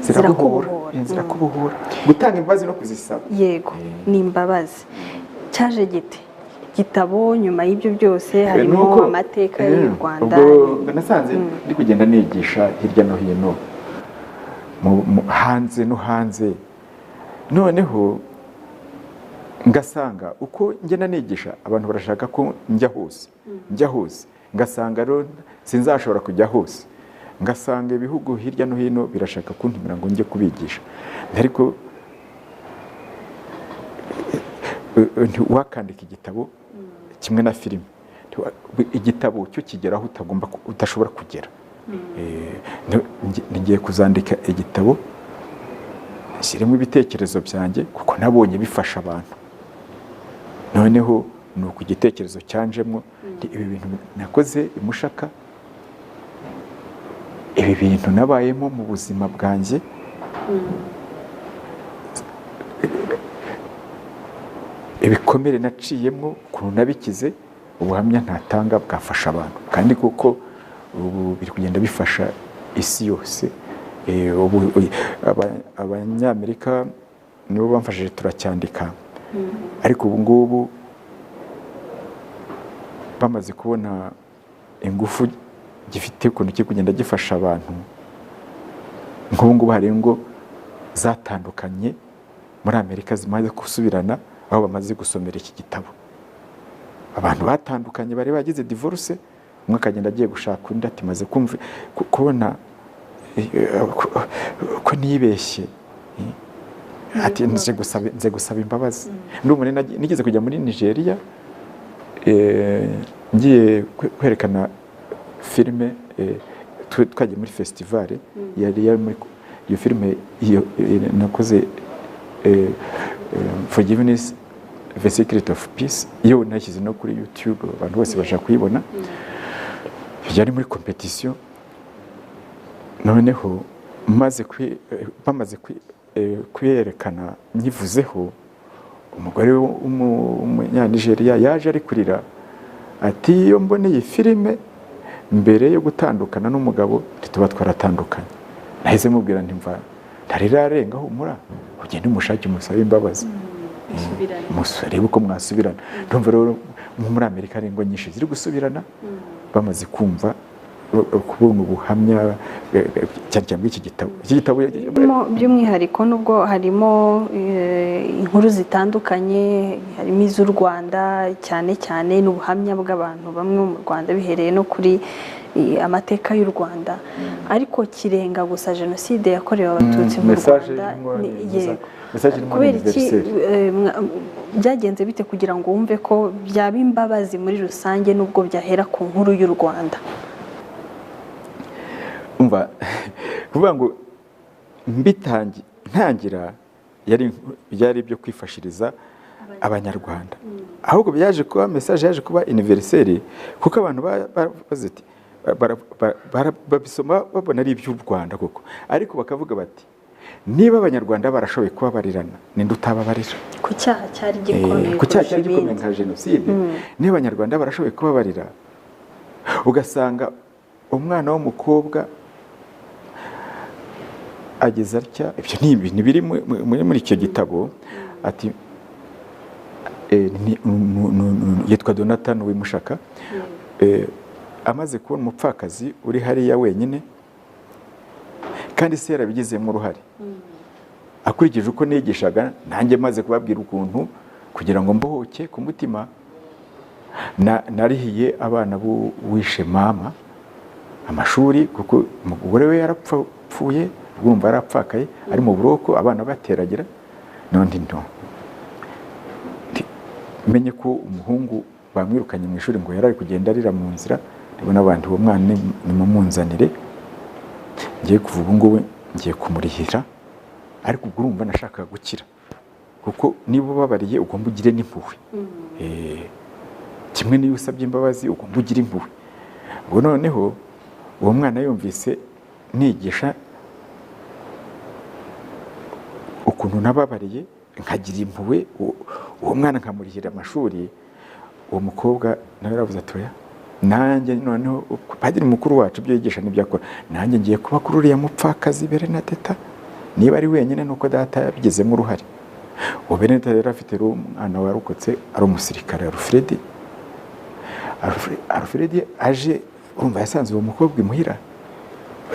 zirakubohora. Gutanga imbabazi no kuzisaba, yego ni imbabazi. Cyaje gite gitabo nyuma y'ibyo byose harimo amateka y'u Rwanda. Nasanze ndi kugenda nigisha hirya no hino hanze no hanze, noneho ngasanga uko ngenda nigisha abantu barashaka ko njya hose, ngasanga rero sinzashobora kujya hose, ngasanga ibihugu hirya no hino birashaka kuntumira ngo njye kubigisha. Ariko wakandika igitabo kimwe na filime, igitabo cyo kigeraho udashobora kugera. Ngiye kuzandika igitabo nshyiremo ibitekerezo byanjye kuko nabonye bifasha abantu. Noneho ni uku igitekerezo cyanjemo, ibi bintu nakoze i Mushaka, ibi bintu nabayemo mu buzima bwanjye, ibikomere naciyemo ukuntu nabikize, ubuhamya ntatanga bwafasha abantu. Kandi kuko ubu biri kugenda bifasha isi yose. Abanyamerika nibo bamfashije turacyandika, ariko ubu ngubu bamaze kubona ingufu gifite ukuntu kiri kugenda gifasha abantu. Nk'ubu ngubu hari ingo zatandukanye muri Amerika zimaze gusubirana aho bamaze gusomera iki gitabo. Abantu batandukanye bari bagize divorce, umwe akagenda agiye gushaka undi ati maze kubona ko nibeshye, ati nze gusaba imbabazi. Ndumva nigeze kujya muri Nigeria ngiye kwerekana filime, twagiye muri festival yari muri iyo filime nakoze Forgiveness the Secret of Peace. Iyo nashyize no kuri YouTube abantu bose bashaka kuyibona. Yari muri competition. Noneho bamaze kwerekana nyivuzeho, umugore w'umunyanigeria yaje ari kurira ati iyo mboneye filime mbere yo gutandukana n'umugabo ntituba twaratandukanye. Nahise mubwira nti mva ntarirarenga humura ugende umushake umusabe imbabazi musore uko mwasubirana. Ndumva rero muri Amerika ari ingo nyinshi ziri gusubirana bamaze kumva kubona ubuhamya cyane iki gitabo by'umwihariko nubwo harimo inkuru zitandukanye, harimo iz'u Rwanda cyane cyane n'ubuhamya bw'abantu bamwe mu Rwanda bihereye no kuri amateka y'u Rwanda, ariko kirenga gusa jenoside yakorewe abatutsi mu Rwanda. Kubera iki byagenze bite kugira ngo wumve ko byaba imbabazi muri rusange nubwo byahera ku nkuru y'u Rwanda? Umva kuvuga ngo ntangira byari ibyo kwifashiriza abanyarwanda, ahubwo byaje kuba message yaje kuba universelle kuko abantu baziti babisoma babona ari iby'u Rwanda koko, ariko bakavuga bati niba abanyarwanda barashoboye kubabarirana ninde utababarira ku cyaha cyari gikomeye nka jenoside. Niba abanyarwanda barashoboye kubabarira, ugasanga umwana w'umukobwa ageze atya, ibyo ni ibintu biri muri icyo gitabo, ati yitwa Donathan Uwimushaka, amaze kubona umupfakazi uri hariya wenyine kandi se yarabigizemo uruhare, akurikije uko nigishaga nanjye maze kubabwira ukuntu kugira ngo mbohoke ku mutima narihiye abana wishe mama amashuri kuko umugore we yarapfuye, urumva yarapfakaye ari mu buroko abana bateragira. None menye ko umuhungu bamwirukanye mu ishuri ngo yarari kugenda arira mu nzira, ndabona abantu uwo mwana nimumunzanire ngiye kuvuga ngo ngiye kumurihira, ariko ubwo urumva nashaka gukira kuko niba ubabariye ugomba ugire n'impuhwe. Kimwe niyo usabye imbabazi ugomba ugire impuhwe. Ubwo noneho uwo mwana yumvise nigisha ukuntu nababariye nkagira impuhwe, uwo mwana nkamurihira amashuri, uwo mukobwa nawe yaravuze ati oya nanjye noneho padiri mukuru wacu ibyo yigisha n'ibyo akora, nanjye ngiye kuba kuri uriya mupfakazi Bernadette niba ari wenyine nuko data yabigizemo uruhare. Uwo Bernadette rero afite umwana warokotse ari umusirikare Alfred aje, urumva yasanze uwo mukobwa imuhira,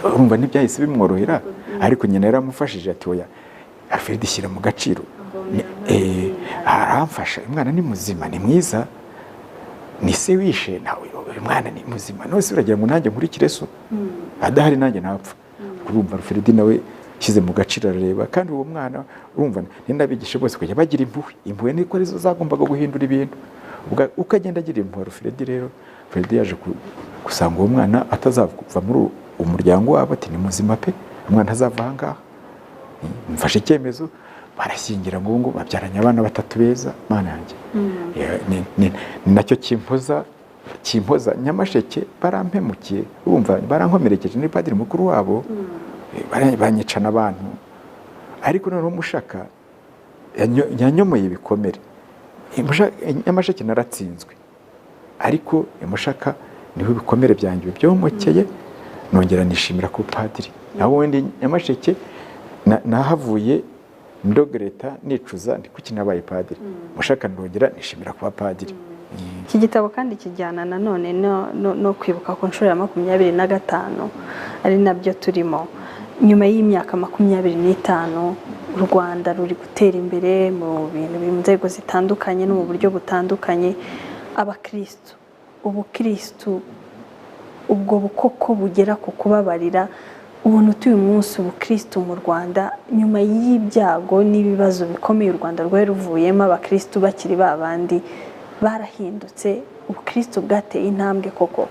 urumva ntibyahise bimworohera, ariko nyina yaramufashije ati oya Alfred shyira mu gaciro, aramfasha, umwana ni muzima ni mwiza, ni se wishe nawe uyu mwana ni muzima, nose uragira ngo nanjye nkurikire so adahari nanjye napfa. Urumva Alfred nawe shyize mu gaciro arareba, kandi uwo mwana urumva n'abigisha bose kujya bagira impuhwe niko arizo zagombaga guhindura ibintu, ukagenda agira impuhwe. Alfred rero yaje gusanga uwo mwana atazava muri umuryango wabo, ati ni muzima pe, umwana azava aha ngaha. Mfashe icyemezo barashyingira ngo babyaranye abana 3 beza, mana yanjye ni nacyo kimpoza Nyamasheke barampemukiye, urumva barankomerekeje ni padiri mukuru wabo, banyicana abantu, ariko noneho Mushaka yanyomoye ibikomere. Nyamasheke naratsinzwe, ariko Mushaka niho ibikomere byanjye byomokeye, nongera nishimira ko padiri naho wende Nyamasheke nahavuye ndogreta nicuza ndi kuki nabaye padiri. Mushaka ndongera nishimira kuba padiri. Iki gitabo kandi kijyana nanone no kwibuka ku nshuro ya 25 ari nabyo turimo. Nyuma y'imyaka 25 u Rwanda ruri gutera imbere mu bintu b'inzego zitandukanye no mu buryo butandukanye. Abakristo, ubukristo ubwo bukoko bugera ku kubabarira, ubuntu utuye umunsi ubukristo mu Rwanda nyuma y'ibyago n'ibibazo bikomeye u Rwanda rwari ruvuyemo, abakristo bakiri babandi barahindutse, ubukristo bwateye intambwe koko?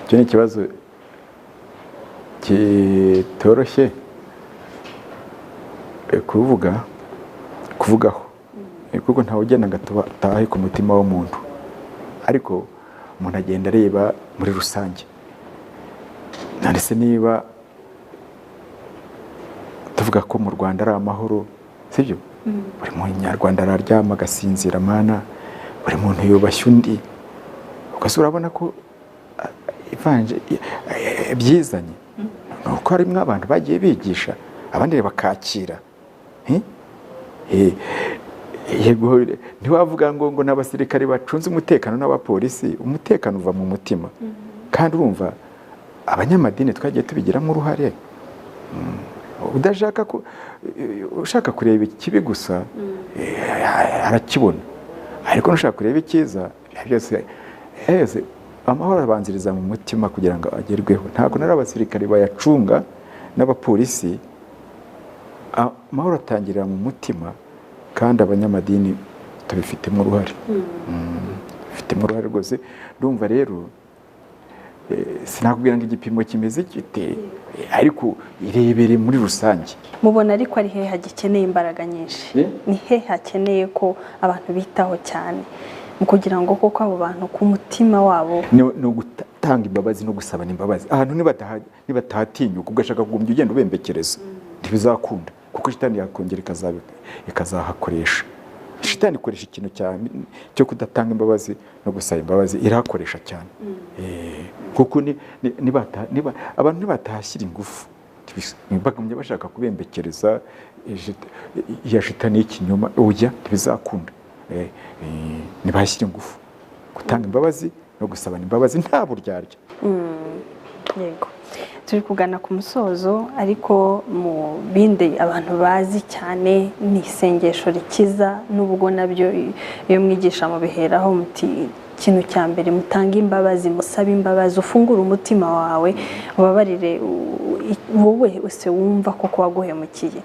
Cyo ni ikibazo kitoroshye kuvugaho kuko ntawe ugenda ngatahe ku mutima w'umuntu, ariko umuntu agenda areba muri rusange. Nanditse niba tuvuga ko mu Rwanda ari amahoro, sibyo? Buri munyarwanda araryama agasinzira, mana buri muntu yubashye undi, ugase urabona ko ivanje byizanye nuko harimo abantu bagiye bigisha abandi bakakira. Yego ntiwavuga ngo n'abasirikare bacunze umutekano n'abapolisi, umutekano uva mu mutima. Kandi urumva abanyamadini twagiye tubigiramo uruhare. Udashaka ko ushaka kureba ikibi gusa arakibona, ariko nushaka kureba icyiza byose amahoro abanziriza mu mutima kugira ngo agerweho. Ntabwo nari abasirikare bayacunga n'abapolisi, amahoro atangirira mu mutima, kandi abanyamadini tubifitemo uruhare. Bifitemo uruhare rwose. Ndumva rero sinakubwira ngo igipimo kimeze gite, ariko irebere muri rusange. Mubona ariko ari hehe hagikeneye imbaraga nyinshi? Ni hehe hakeneye ko abantu bitaho cyane mu kugira ngo koko abo bantu ku mutima wabo no gutanga imbabazi no gusabana imbabazi? Ahantu nibatahatinyuka ugashaka kugumya ugenda ubembekereza, ntibizakunda, kuko shitani yakongera ikazahakoresha. Shitani ikoresha ikintu cyane cyo kudatanga imbabazi no gusaba imbabazi, irakoresha cyane. Kuko abantu nibatahashyira ingufu, bagumye bashaka kubembekereza ya shitani y'ikinyoma, ujya ntibizakunda. Nibashyira ingufu gutanga imbabazi no gusabana imbabazi nta buryarya. Yego, turi kugana ku musozo, ariko mu bindi abantu bazi cyane ni isengesho rikiza, n'ubwo nabyo iyo mwigisha mubiheraho muti ikintu cya mbere mutanga imbabazi, musaba imbabazi, ufungura umutima wawe, ubabarire wowe use wumva ko waguhemukiye.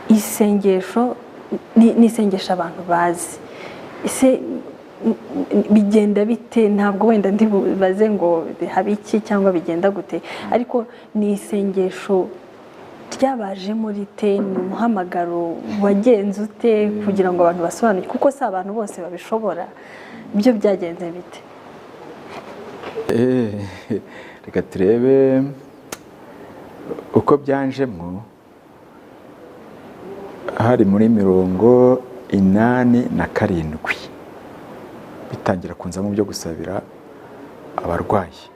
Isengesho ni isengesho abantu bazi. Ese bigenda bite? Ntabwo wenda ndibubaze ngo habe iki cyangwa bigenda gute, ariko ni isengesho ryabaje muri te, ni umuhamagaro wagenze ute kugira ngo abantu basobanukirwe, kuko si abantu bose babishobora. Byo byagenze bite? Reka turebe uko byanjemo. Hari muri 87 bitangira kunzamo byo gusabira abarwayi.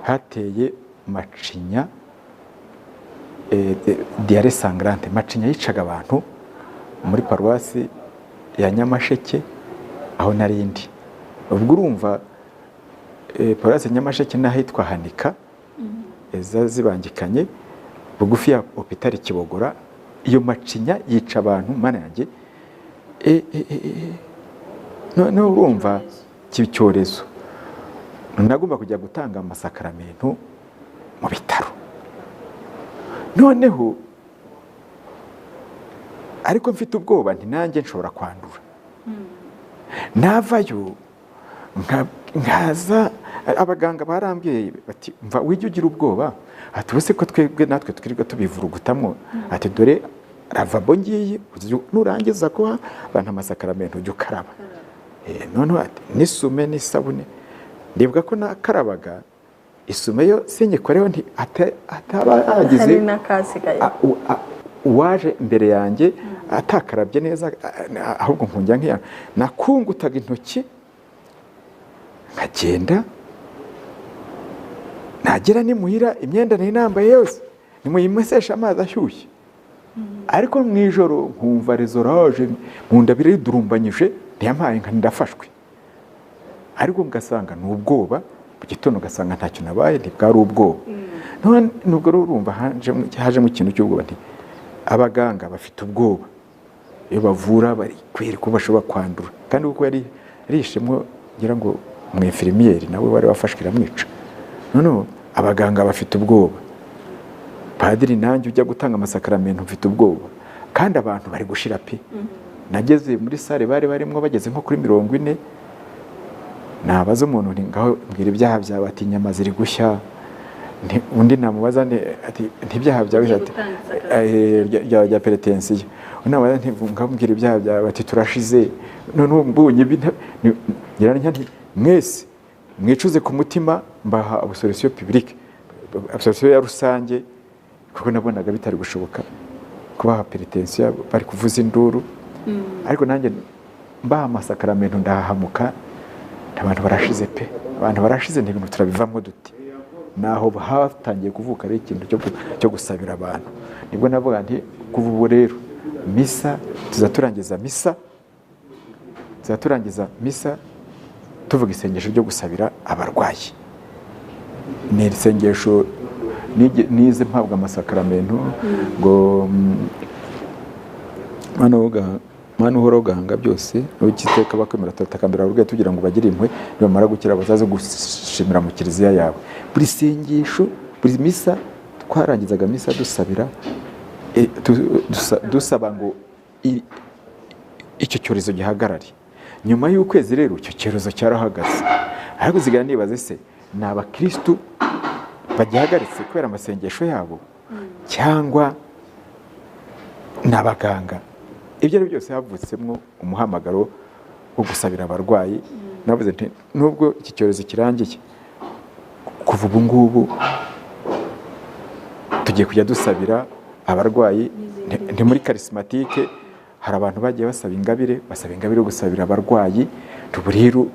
Hateye macinya, diare sangrante. Macinya yicaga abantu muri paruwasi ya Nyamasheke aho narindi. Ubwo urumva paruwasi ya Nyamasheke n'ahitwa Hanika zibangikanye bugufi ya hopitali Kibogora. Iyo macinya yica abantu, mana yanjye. None urumva cy'icyorezo. Nagomba kujya gutanga amasakaramentu mu bitaro. Noneho ariko mfite ubwoba nti nanjye nshobora kwandura. Navayo nkaza, abaganga barambwiye bati mva wijye ugira ubwoba, ati bose ko twebwe natwe twirirwa tubivurugutamo, ati dore ravabo ngiye nurangiza ko abantu amasakaramentu ujye ukaraba. Noneho ati nisume n'isabune. Ndibuka ko nakarabaga isume yo sinyikoreho nti ataba yagize uwaje imbere yanjye atakarabye neza, ahubwo nkunjya nk'iya nakungutaga intoki nkagenda, nagera nimuhira imyenda nari nambaye yose nimuyimesesha amazi ashyushye. Ariko mu ijoro nkumva rezoraje mu nda biridurumbanyije, ntiyampaye nka ndafashwe. Ariko ngasanga ni ubwoba, mu gitondo gasanga ntacyo nabaye, ntibwari ubwoba. Nubwo urumva haje mu kintu cy'ubwoba, nti abaganga bafite ubwoba iyo bavura bari kwera ko bashobora kwandura. Kandi uko yari rishimwe ngira ngo umwinfirimieri nawe wari wafashwe iramwica. Noneho abaganga bafite ubwoba, padiri nanjye ujya gutanga amasakaramentu mfite ubwoba, kandi abantu bari gushira pe. Nageze muri sale bari barimo bageze nko kuri 40. Nabaza umuntu nti ngaho mbwira ibyaha byawe, ati inyama ziri gushya. Undi namubaza ati ntibyaha byawe, ati ya peretensiyo. Unabaza nti mbwira ibyaha byawe, ati turashize. None mbunye ngira nti mwese mwicuze ku mutima, mbaha absolution publique, absolution ya rusange, kuko nabonaga bitari gushoboka kubaha peretensiyo bari kuvuza induru. Ariko nanjye mbaha amasakaramentu ndahahamuka, abantu barashize pe, abantu barashize, n'ibintu turabivamo duti. Naho hatangiye kuvuka ari ikintu cyo gusabira abantu. Nibwo navuga nti kuva ubu rero misa tuzaturangiza misa tuvuga isengesho ryo gusabira abarwayi. Ni isengesho nize mpabwa amasakaramentu ngo Mana uhoraho ugahanga byose n'ukiteka bakwemera tutakambira abarwayi tugira ngo bagire impuhwe, nibamara gukira bazaze gushimira mu kiliziya yawe. Buri sengesho, buri misa twarangizaga misa dusabira dusaba ngo icyo cyorezo gihagarare. Nyuma y'ukwezi rero icyo cyorezo cyarahagaze, ariko zigana nibaze se ni abakristu bagihagaritse kubera amasengesho yabo cyangwa ni abaganga? Ibyo ari byose havutsemo umuhamagaro wo gusabira abarwayi. Navuze nti nubwo iki cyorezo kirangiye, kuva ubu ngubu tugiye kujya dusabira abarwayi. Ndi muri karismatike, hari abantu bagiye basaba ingabire yo gusabira abarwayi. Ubu rero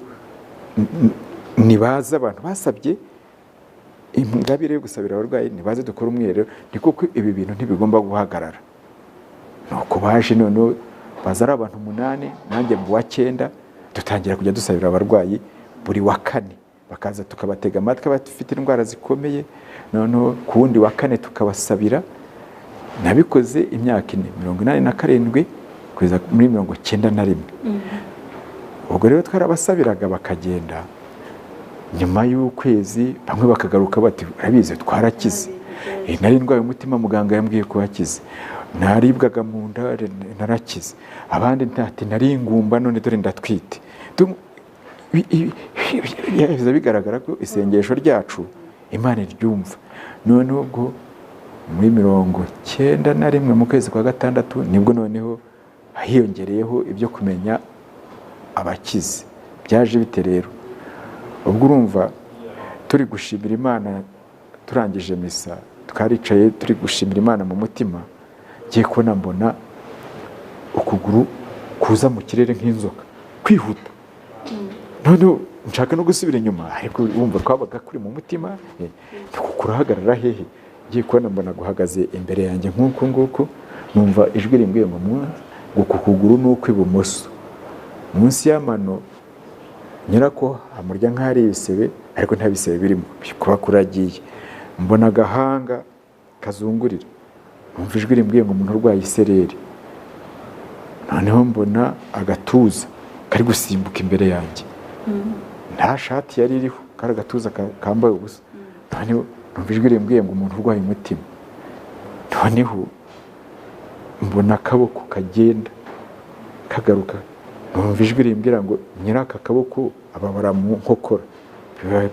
nibaza abantu basabye ingabire yo gusabira abarwayi, nibaze dukora umwiherero. Ni kuko ibi bintu ntibigomba guhagarara. Nuko baje noneho baza ari abantu 8, nanjye mu wa 9 dutangira kujya dusabira abarwayi buri wa 4. Bakaza tukabatega amatwi abafite indwara zikomeye, noneho ku wundi wa 4 tukabasabira. Nabikoze imyaka 87 kugeza muri 91. Ubwo rero twarabasabiraga bakagenda, nyuma y'ukwezi bamwe bakagaruka bati urabizi twarakize. Nari ndwaye umutima, muganga yambwiye ko wakize. Naribwaga mu nda, narakize. Abandi ntati nari ingumba, none dore ndatwite. Bigaragara ko isengesho ryacu Imana iryumva. None ubwo muri 91 mu kwezi kwa 6 nibwo noneho hiyongereyeho ibyo kumenya abakize. Byaje bite rero? Ubwo urumva turi gushimira Imana, turangije misa twaricaye turi gushimira Imana mu mutima, ngiye kubona mbona ukuguru kuza mu kirere nk'inzoka kwihuta. None nshaka no gusubira inyuma, ariko wumva twabaga kuri mu mutima, kurahagarara hehe. Ngiye kubona mbona guhagaze imbere yanjye nk'uko nguko, numva ijwi rimbwiye ngo ku kuguru n'uko ibumoso munsi y'amano nyirako amurya nk'ari ibisebe, ariko nta bisebe birimo, kuba kuragiye. Mbona agahanga kazungurira, numva ijwi rimbwiye ngo umuntu urwaye isereri. Noneho mbona agatuza kari gusimbuka imbere yanjye, nta shati yari iriho, kari agatuza kambaye ubusa. Noneho numva ijwi rimbwiye ngo umuntu urwaye umutima. Noneho mbona akaboko kagenda kagaruka, numva ijwi rimbwira ngo nyiraka akaboko ababara mu nkokora,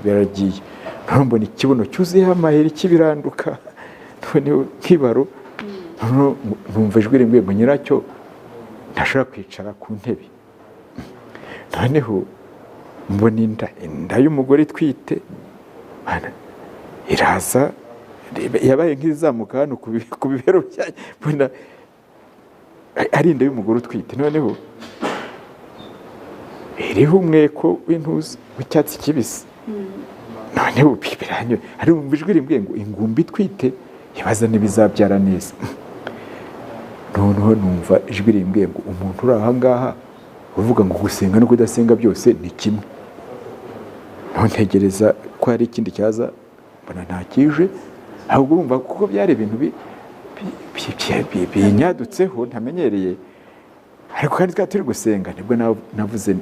biragiye. Noneho mbona ikibuno cyuzuyeho amaheri kibiranduka, noneho nk'ibaro. Numva ijwi rimbwiye ngo nyiracyo ntashobora kwicara ku ntebe. Noneho mbona inda y'umugore itwite iraza, yabaye nk'izamuka hano ku bibero byanjye, mbona ari inda y'umugore utwite. Noneho iriho umweko w'intuza w'icyatsi kibisi. Noneho biranyo ari mu ijwi rimbwiye ngo ingumbi itwite ibaza n'ibizabyara neza. Noneho numva ijwi rimbwiye ngo umuntu uri aha ngaha uvuga ngo gusenga no kudasenga byose ni kimwe. Ntegereza ko hari ikindi cyaza, mbona ntakije. Ahubwo urumva kuko byari ibintu binyadutseho ntamenyereye, ariko kandi twari turi gusenga. Nibwo navuze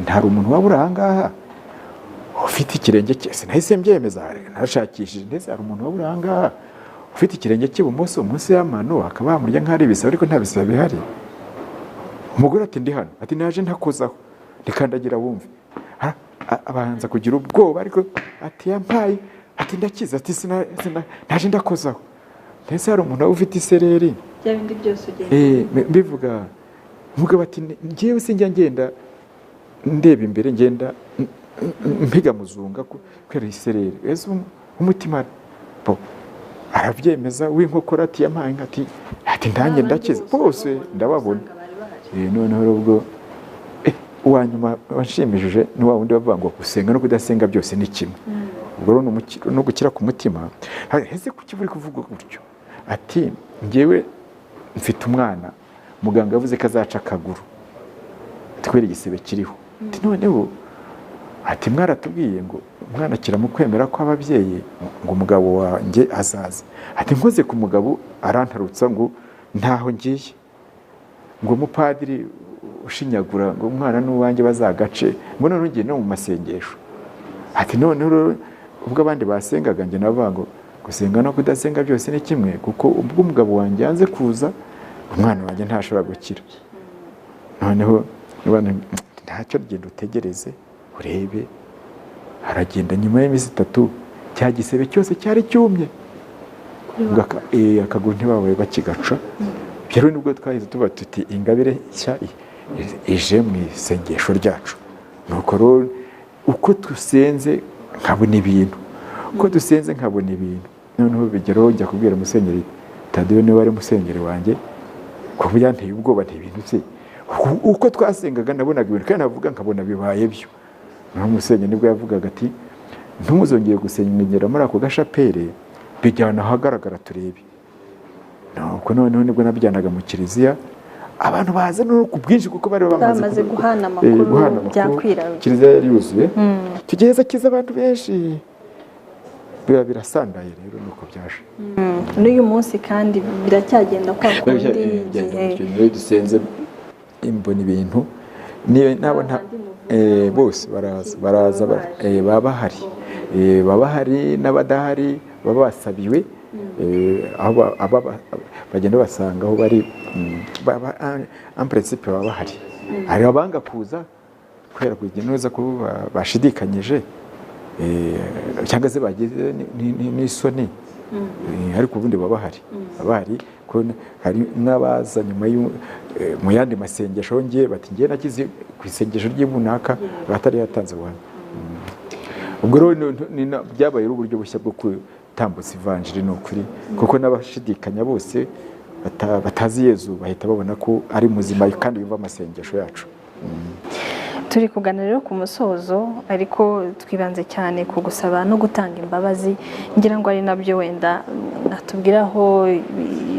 ntari umuntu waba uri aha ngaha ufite ikirenge cye. Sinahise mbyemeza, narashakishije ndetse hari umuntu waba uri aha ngaha ufite ikirenge cy'ibumoso munsi y'amano akaba yamurya nk'ari ibisebe, ariko nta bisebe bihari. Umugore ati ndi hano, ati naje ntakozaho, ndikandagira wumve. Abanza kugira ubwoba, ariko ati yampaye, ati ndakiza, ati naje ndakozaho. Ndetse hari umuntu ufite isereri, bya bindi byose ugenda mbivuga. Umugabo ati ngiyewe sinjya ngenda ndeba imbere, ngenda mpiga muzunga kubera isereri. Ese umutima arabyemeza w'inkokora, ati yampaye, ati ndanjye ndakiza, bose ndababona. Noneho ubwo uwa nyuma wanshimishije ni wa wundi bavuga ngo gusenga no kudasenga byose ni kimwe. Ubwo rero no gukira ku mutima heze kuki buri kuvuga gutyo ati ngewe mfite umwana muganga yavuze ko azaca akaguru twere igisebe kiriho ati noneho ati mwaratubwiye ngo umwana kiramukwemera ko ababyeyi ngo umugabo wanjye azaza ati nkoze ku mugabo arantarutsa ngo ntaho ngiye ngo umupadiri ushinyagura ngo umwana n'uwanjye bazagace ngo none ngiye no mu masengesho ati noneho ubwo abandi basengaga njye navuga ngo gusenga no kudasenga byose ni kimwe kuko ubwo umugabo wanjye yanze kuza umwana wanjye ntashobora gukira. Noneho ntacyo genda utegereze urebe aragenda nyuma y'iminsi 3 cya gisebe cyose cyari cyumye akaguru ntibabaye bakigaca. Rero nibwo twahise tuba tuti ingabire nshya ije mu isengesho ryacu. Nuko rero uko dusenze nkabona ibintu noneho bigeraho njya kubwira musenyeri Tadeyo niwe wari musenyeri wanjye ko byanteye ubwoba n'ibintu bye uko twasengaga nabonaga ibintu kandi navuga nkabona bibaye byo. Naho musenyeri nibwo yavugaga ati ntumuzongeye gusenyera muri ako gashapere bijyana ahagaragara turebe. Nuko noneho nibwo nabyanaga mu kiliziya abantu baza no ku bwinshi kuko bari bamaze guhana amakuru byakwira kiliziya yari yuzuye tugeza kiza abantu benshi biba birasandaye. Rero nuko byaje n'uyu munsi kandi biracyagenda kwa kundi gihe dusenze imbona ibintu niyo nabo bose baraza baba hari n'abadahari baba basabiwe aho bagenda basanga aho bari en principe baba bahari. Hari abanga kuza kubera kugira neza ko bashidikanyije cyangwa se bagize n'isoni ariko ubundi baba bahari ko hari n'abaza nyuma mu yandi masengesho ngiye bati ngiye nakize ku isengesho ry'ibunaka batari yatanze abantu. Ubwo rero byabaye uburyo bushya bwo gutambutsa ivanjiri n'ukuri kuko n'abashidikanya bose batazi Yezu bahita babona ko ari muzima kandi yumva amasengesho yacu. Turi kugana rero ku musozo ariko twibanze cyane ku gusaba no gutanga imbabazi ngira ngo ari nabyo wenda natubwiraho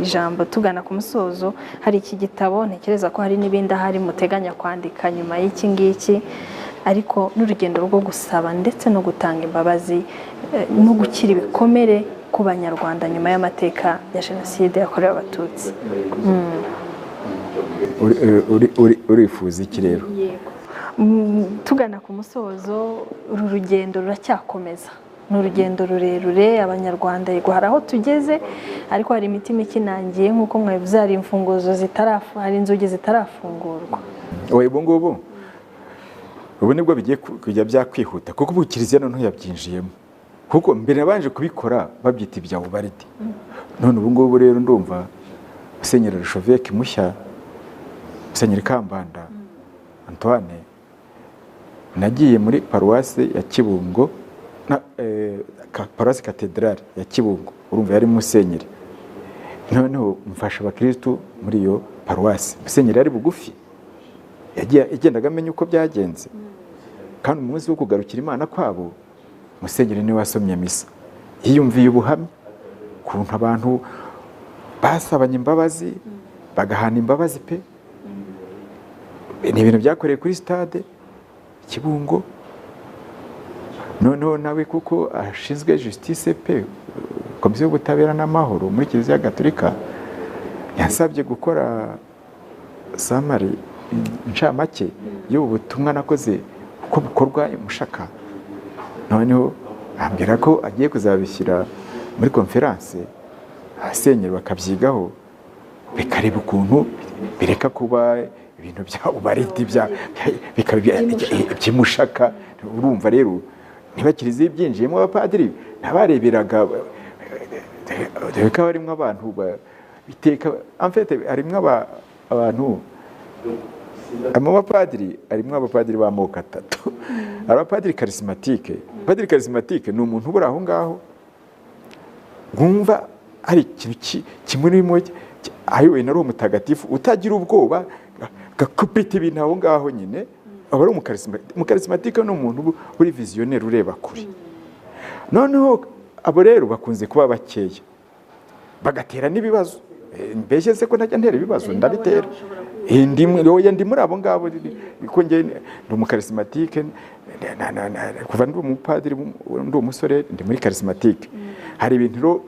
ijambo tugana ku musozo. Hari iki gitabo ntekereza ko hari n'ibindi ahari muteganya kwandika nyuma y'iki ngiki ariko n'urugendo rwo gusaba ndetse no gutanga imbabazi no gukira ibikomere ku banyarwanda nyuma y'amateka ya Jenoside yakorewe Abatutsi. Urifuza iki rero? Tugana ku musozo uru rugendo ruracyakomeza ni urugendo rurerure abanyarwanda yego hari aho tugeze ariko hari imitima ikinangiye nk'uko mwabivuze hari imfunguzo hari inzugi zitarafungurwa. Ubu nibwo bigiye kujya byakwihuta kuko ubu kiliziya noneho yabyinjiyemo kuko mbere nabanje kubikora babyita ibya ubaridi none ubu ngubu rero ndumva Musenyeri Rushoveki mushya Musenyeri Kambanda Antoine nagiye muri paruwasi ya Kibungo paruwasi katedrali ya Kibungo urumva yari musenyeri noneho mfasha abakristo muri iyo paruwasi. Musenyeri ari bugufi yagendaga amenya uko byagenze kandi umunsi wo kugarukira Imana kwabo Musenyeri niwe wasomye misa yiyumviye ubuhamya kuntu abantu basabanye imbabazi bagahana imbabazi pe ni ibintu byakoreye kuri stade Kibungo. Noneho nawe kuko ashinzwe justice pe komisiyo y'ubutabera n'amahoro muri Kiliziya Gatolika yansabye gukora samari incamake y'ubu butumwa nakoze uko bukorwa Mushaka. Noneho ambwira ko agiye kuzabishyira muri konferanse abasenyeri bakabyigaho bikareba ukuntu bireka kuba ibintu bya ubaridi by'Mushaka. Urumva rero niba Kiliziya byinjiyemo abapadiri ntabareberaga reka barimo abantu biteka en fait harimo abantu abapadiri harimo abapadiri b'amoko atatu. Abapadiri charismatique. Padiri charismatique ni umuntu ubura aho ngaho nkumva hari ikintu kimurimo ayowe nari umutagatifu utagira ubwoba gakupita ibintu aho ngaho nyine aba ari umukarismatike ni umuntu uri viziyoneri ureba kure. Noneho abo rero bakunze kuba bakeya bagatera n'ibibazo. Mbese se ko ntajya ntera ibibazo ndabitera. Ndi muri abo ngabo ko njye ndi umukarismatike kuva ndi umupadiri ndi umusore ndi muri karismatike. Hari ibintu rero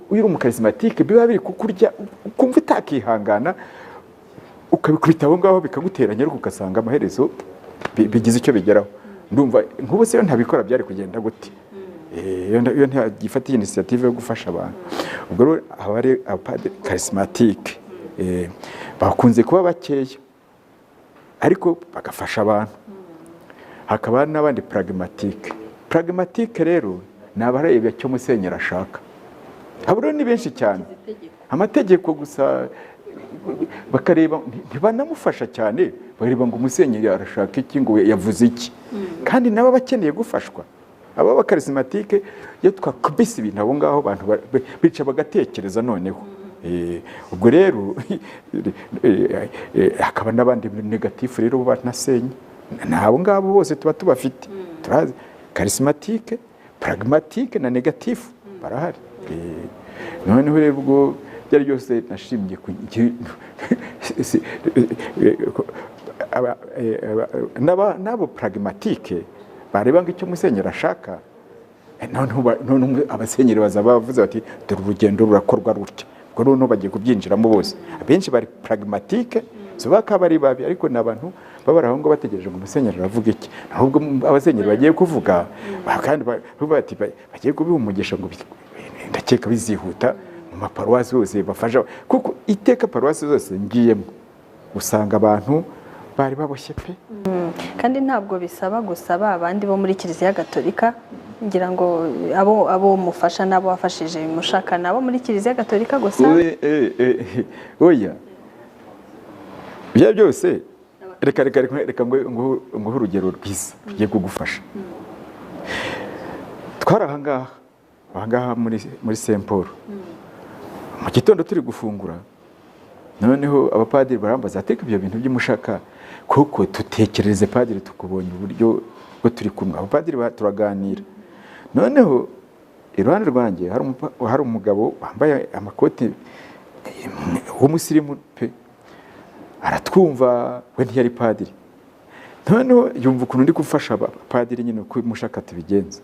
uri umukarismatike biba biri kukurya ukumva utakihangana ukabikubita aho ngaho bikaguteranya ariko ugasanga amaherezo bigize icyo bigeraho. Ndumva nk'ubu se ntabikora byari kugenda gute. Iyo ntagifatiye initiative yo gufasha abantu. Ubwo rero abari abapadiri karismatike bakunze kuba bakeya ariko bagafasha abantu. Hakaba n'abandi pragmatike rero ni abareba icyo musenyeri ashaka. Abo rero ni benshi cyane. Amategeko gusa bakareba ntibanamufasha cyane, bareba ngo umusenyeri arashaka iki, ngo yavuze iki, kandi nabo bakeneye gufashwa. Aba bakarismatike iyo twakubise ibintu abo ngaho abantu bica bagatekereza noneho. Ubwo rero hakaba n'abandi negatifu rero banasenye. Nabo ngabo bose tuba tubafite. Turazi karismatike, pragmatike na negatifu barahari. Noneho rero ubwo byari byose nashimye nabo pragmatike bareba ngo icyo musenyeri ashaka. Noneho abasenyeri baza bavuze bati dore urugendo rurakorwa rutya. Ubwo noneho bagiye kubyinjiramo bose. Abenshi bari pragmatike so bakaba ari babi ariko n'abantu babaraho ngo bategereje ngo umusenyeri aravuga iki. Ahubwo abasenyeri bagiye kuvuga kandi bati bagiye kubiha umugisha ngo ndakeka bizihuta mu maparuwasi yose bafasha, kuko iteka paruwasi zose ngiyemo usanga abantu bari baboshye pe. Kandi ntabwo bisaba gusaba abandi bo muri Kiliziya Gatolika, ngira ngo abo mufasha nabo wafashije mushaka nabo muri Kiliziya Gatolika gusa. Oya bya byose reka ngo urugero rwiza tugiye kugufasha. Ahangaha muri Saint Paul mu gitondo turi gufungura, noneho abapadiri barambaza ati ibyo bintu by'umushaka kuko tutekereze padiri tukubonye uburyo bwo turi kumwe. Abapadiri turaganira, noneho iruhande rwanjye hari umugabo wambaye amakoti w'umusirimu pe, aratwumva we ntiyari padiri. Noneho yumva ukuntu ndi gufasha abapadiri nyine uko mushaka tubigenza.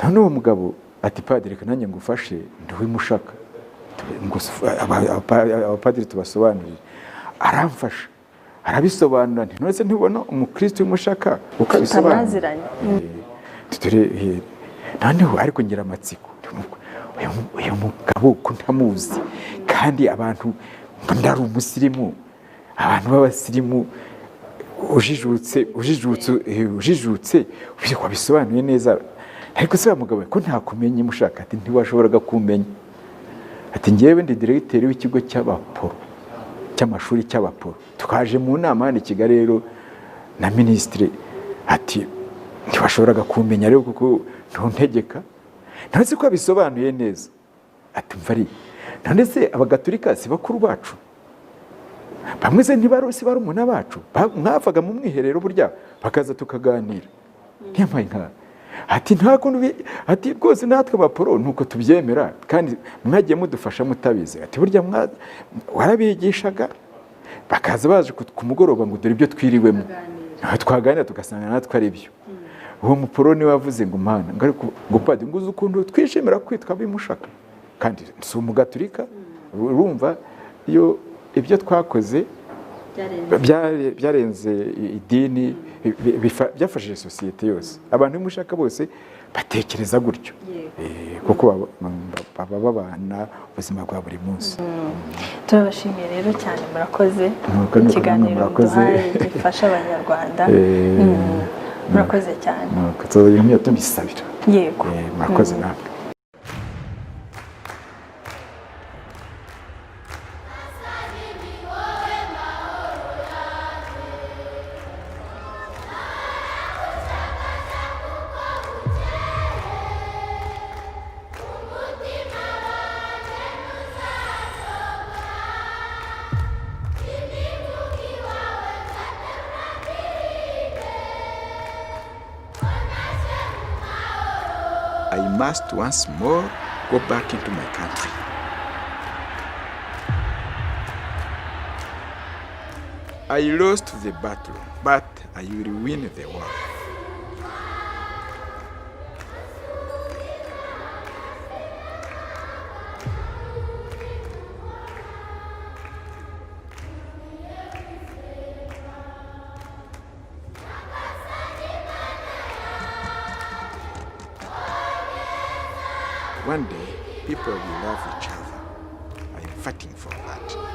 Noneho uwo mugabo ati padiri reka nanjye ngufashe ndi mushaka abapadiri tubasobanurire. Aramfasha arabisobanura nti none se ntibona umukristo w'umushaka ukabisobanura. Noneho ariko ngira amatsiko, uyu mugabo ko ntamuzi kandi abantu ndari umusirimu, abantu b'abasirimu ujijutse wabisobanuye neza. Ariko se mugabo ko ntakumenye mushaka ati ntiwashoboraga kumenya. Ati ngewe ndi diregiteri w'ikigo cy'abaporo cy'amashuri cy'abaporo, tukaje mu nama hano i Kigali rero na minisitiri. Ati ntiwashoboraga kumenya rero kuko ntuntegeka. Ntazi ko abisobanuye neza. Ati mvari none se abagatolika si bakuru bacu, bamwe se ntibarusi barumuna bacu, mwavaga mu mwiherero burya bakaza tukaganira. Ntiyampaye nka ati nta kuntu ati rwose natwe abaporo nuko tubyemera kandi mwagiye mudufasha mutabizi. Ati burya warabigishaga bakaza baje ku mugoroba ngo dore ibyo twiriwemo, twaganira tugasanga natwe ari byo. Uwo muporo ni wavuze ngo mana ngo padiri nguze ukuntu twishimira kwitwa bimushaka kandi si umugatolika. Urumva iyo ibyo twakoze byarenze idini, byafashije sosiyete yose. Abantu b'imushaka bose batekereza gutyo kuko baba babana ubuzima bwa buri munsi. Turabashimiye rero cyane, murakoze. Ikiganiro gifasha abanyarwanda. Murakoze cyane. Tuzayihamya tubisabira. Yego. Murakoze namwe. I must once more go back into my country. I lost the battle, but I will win the war. One day, people will love each other. I am fighting for that.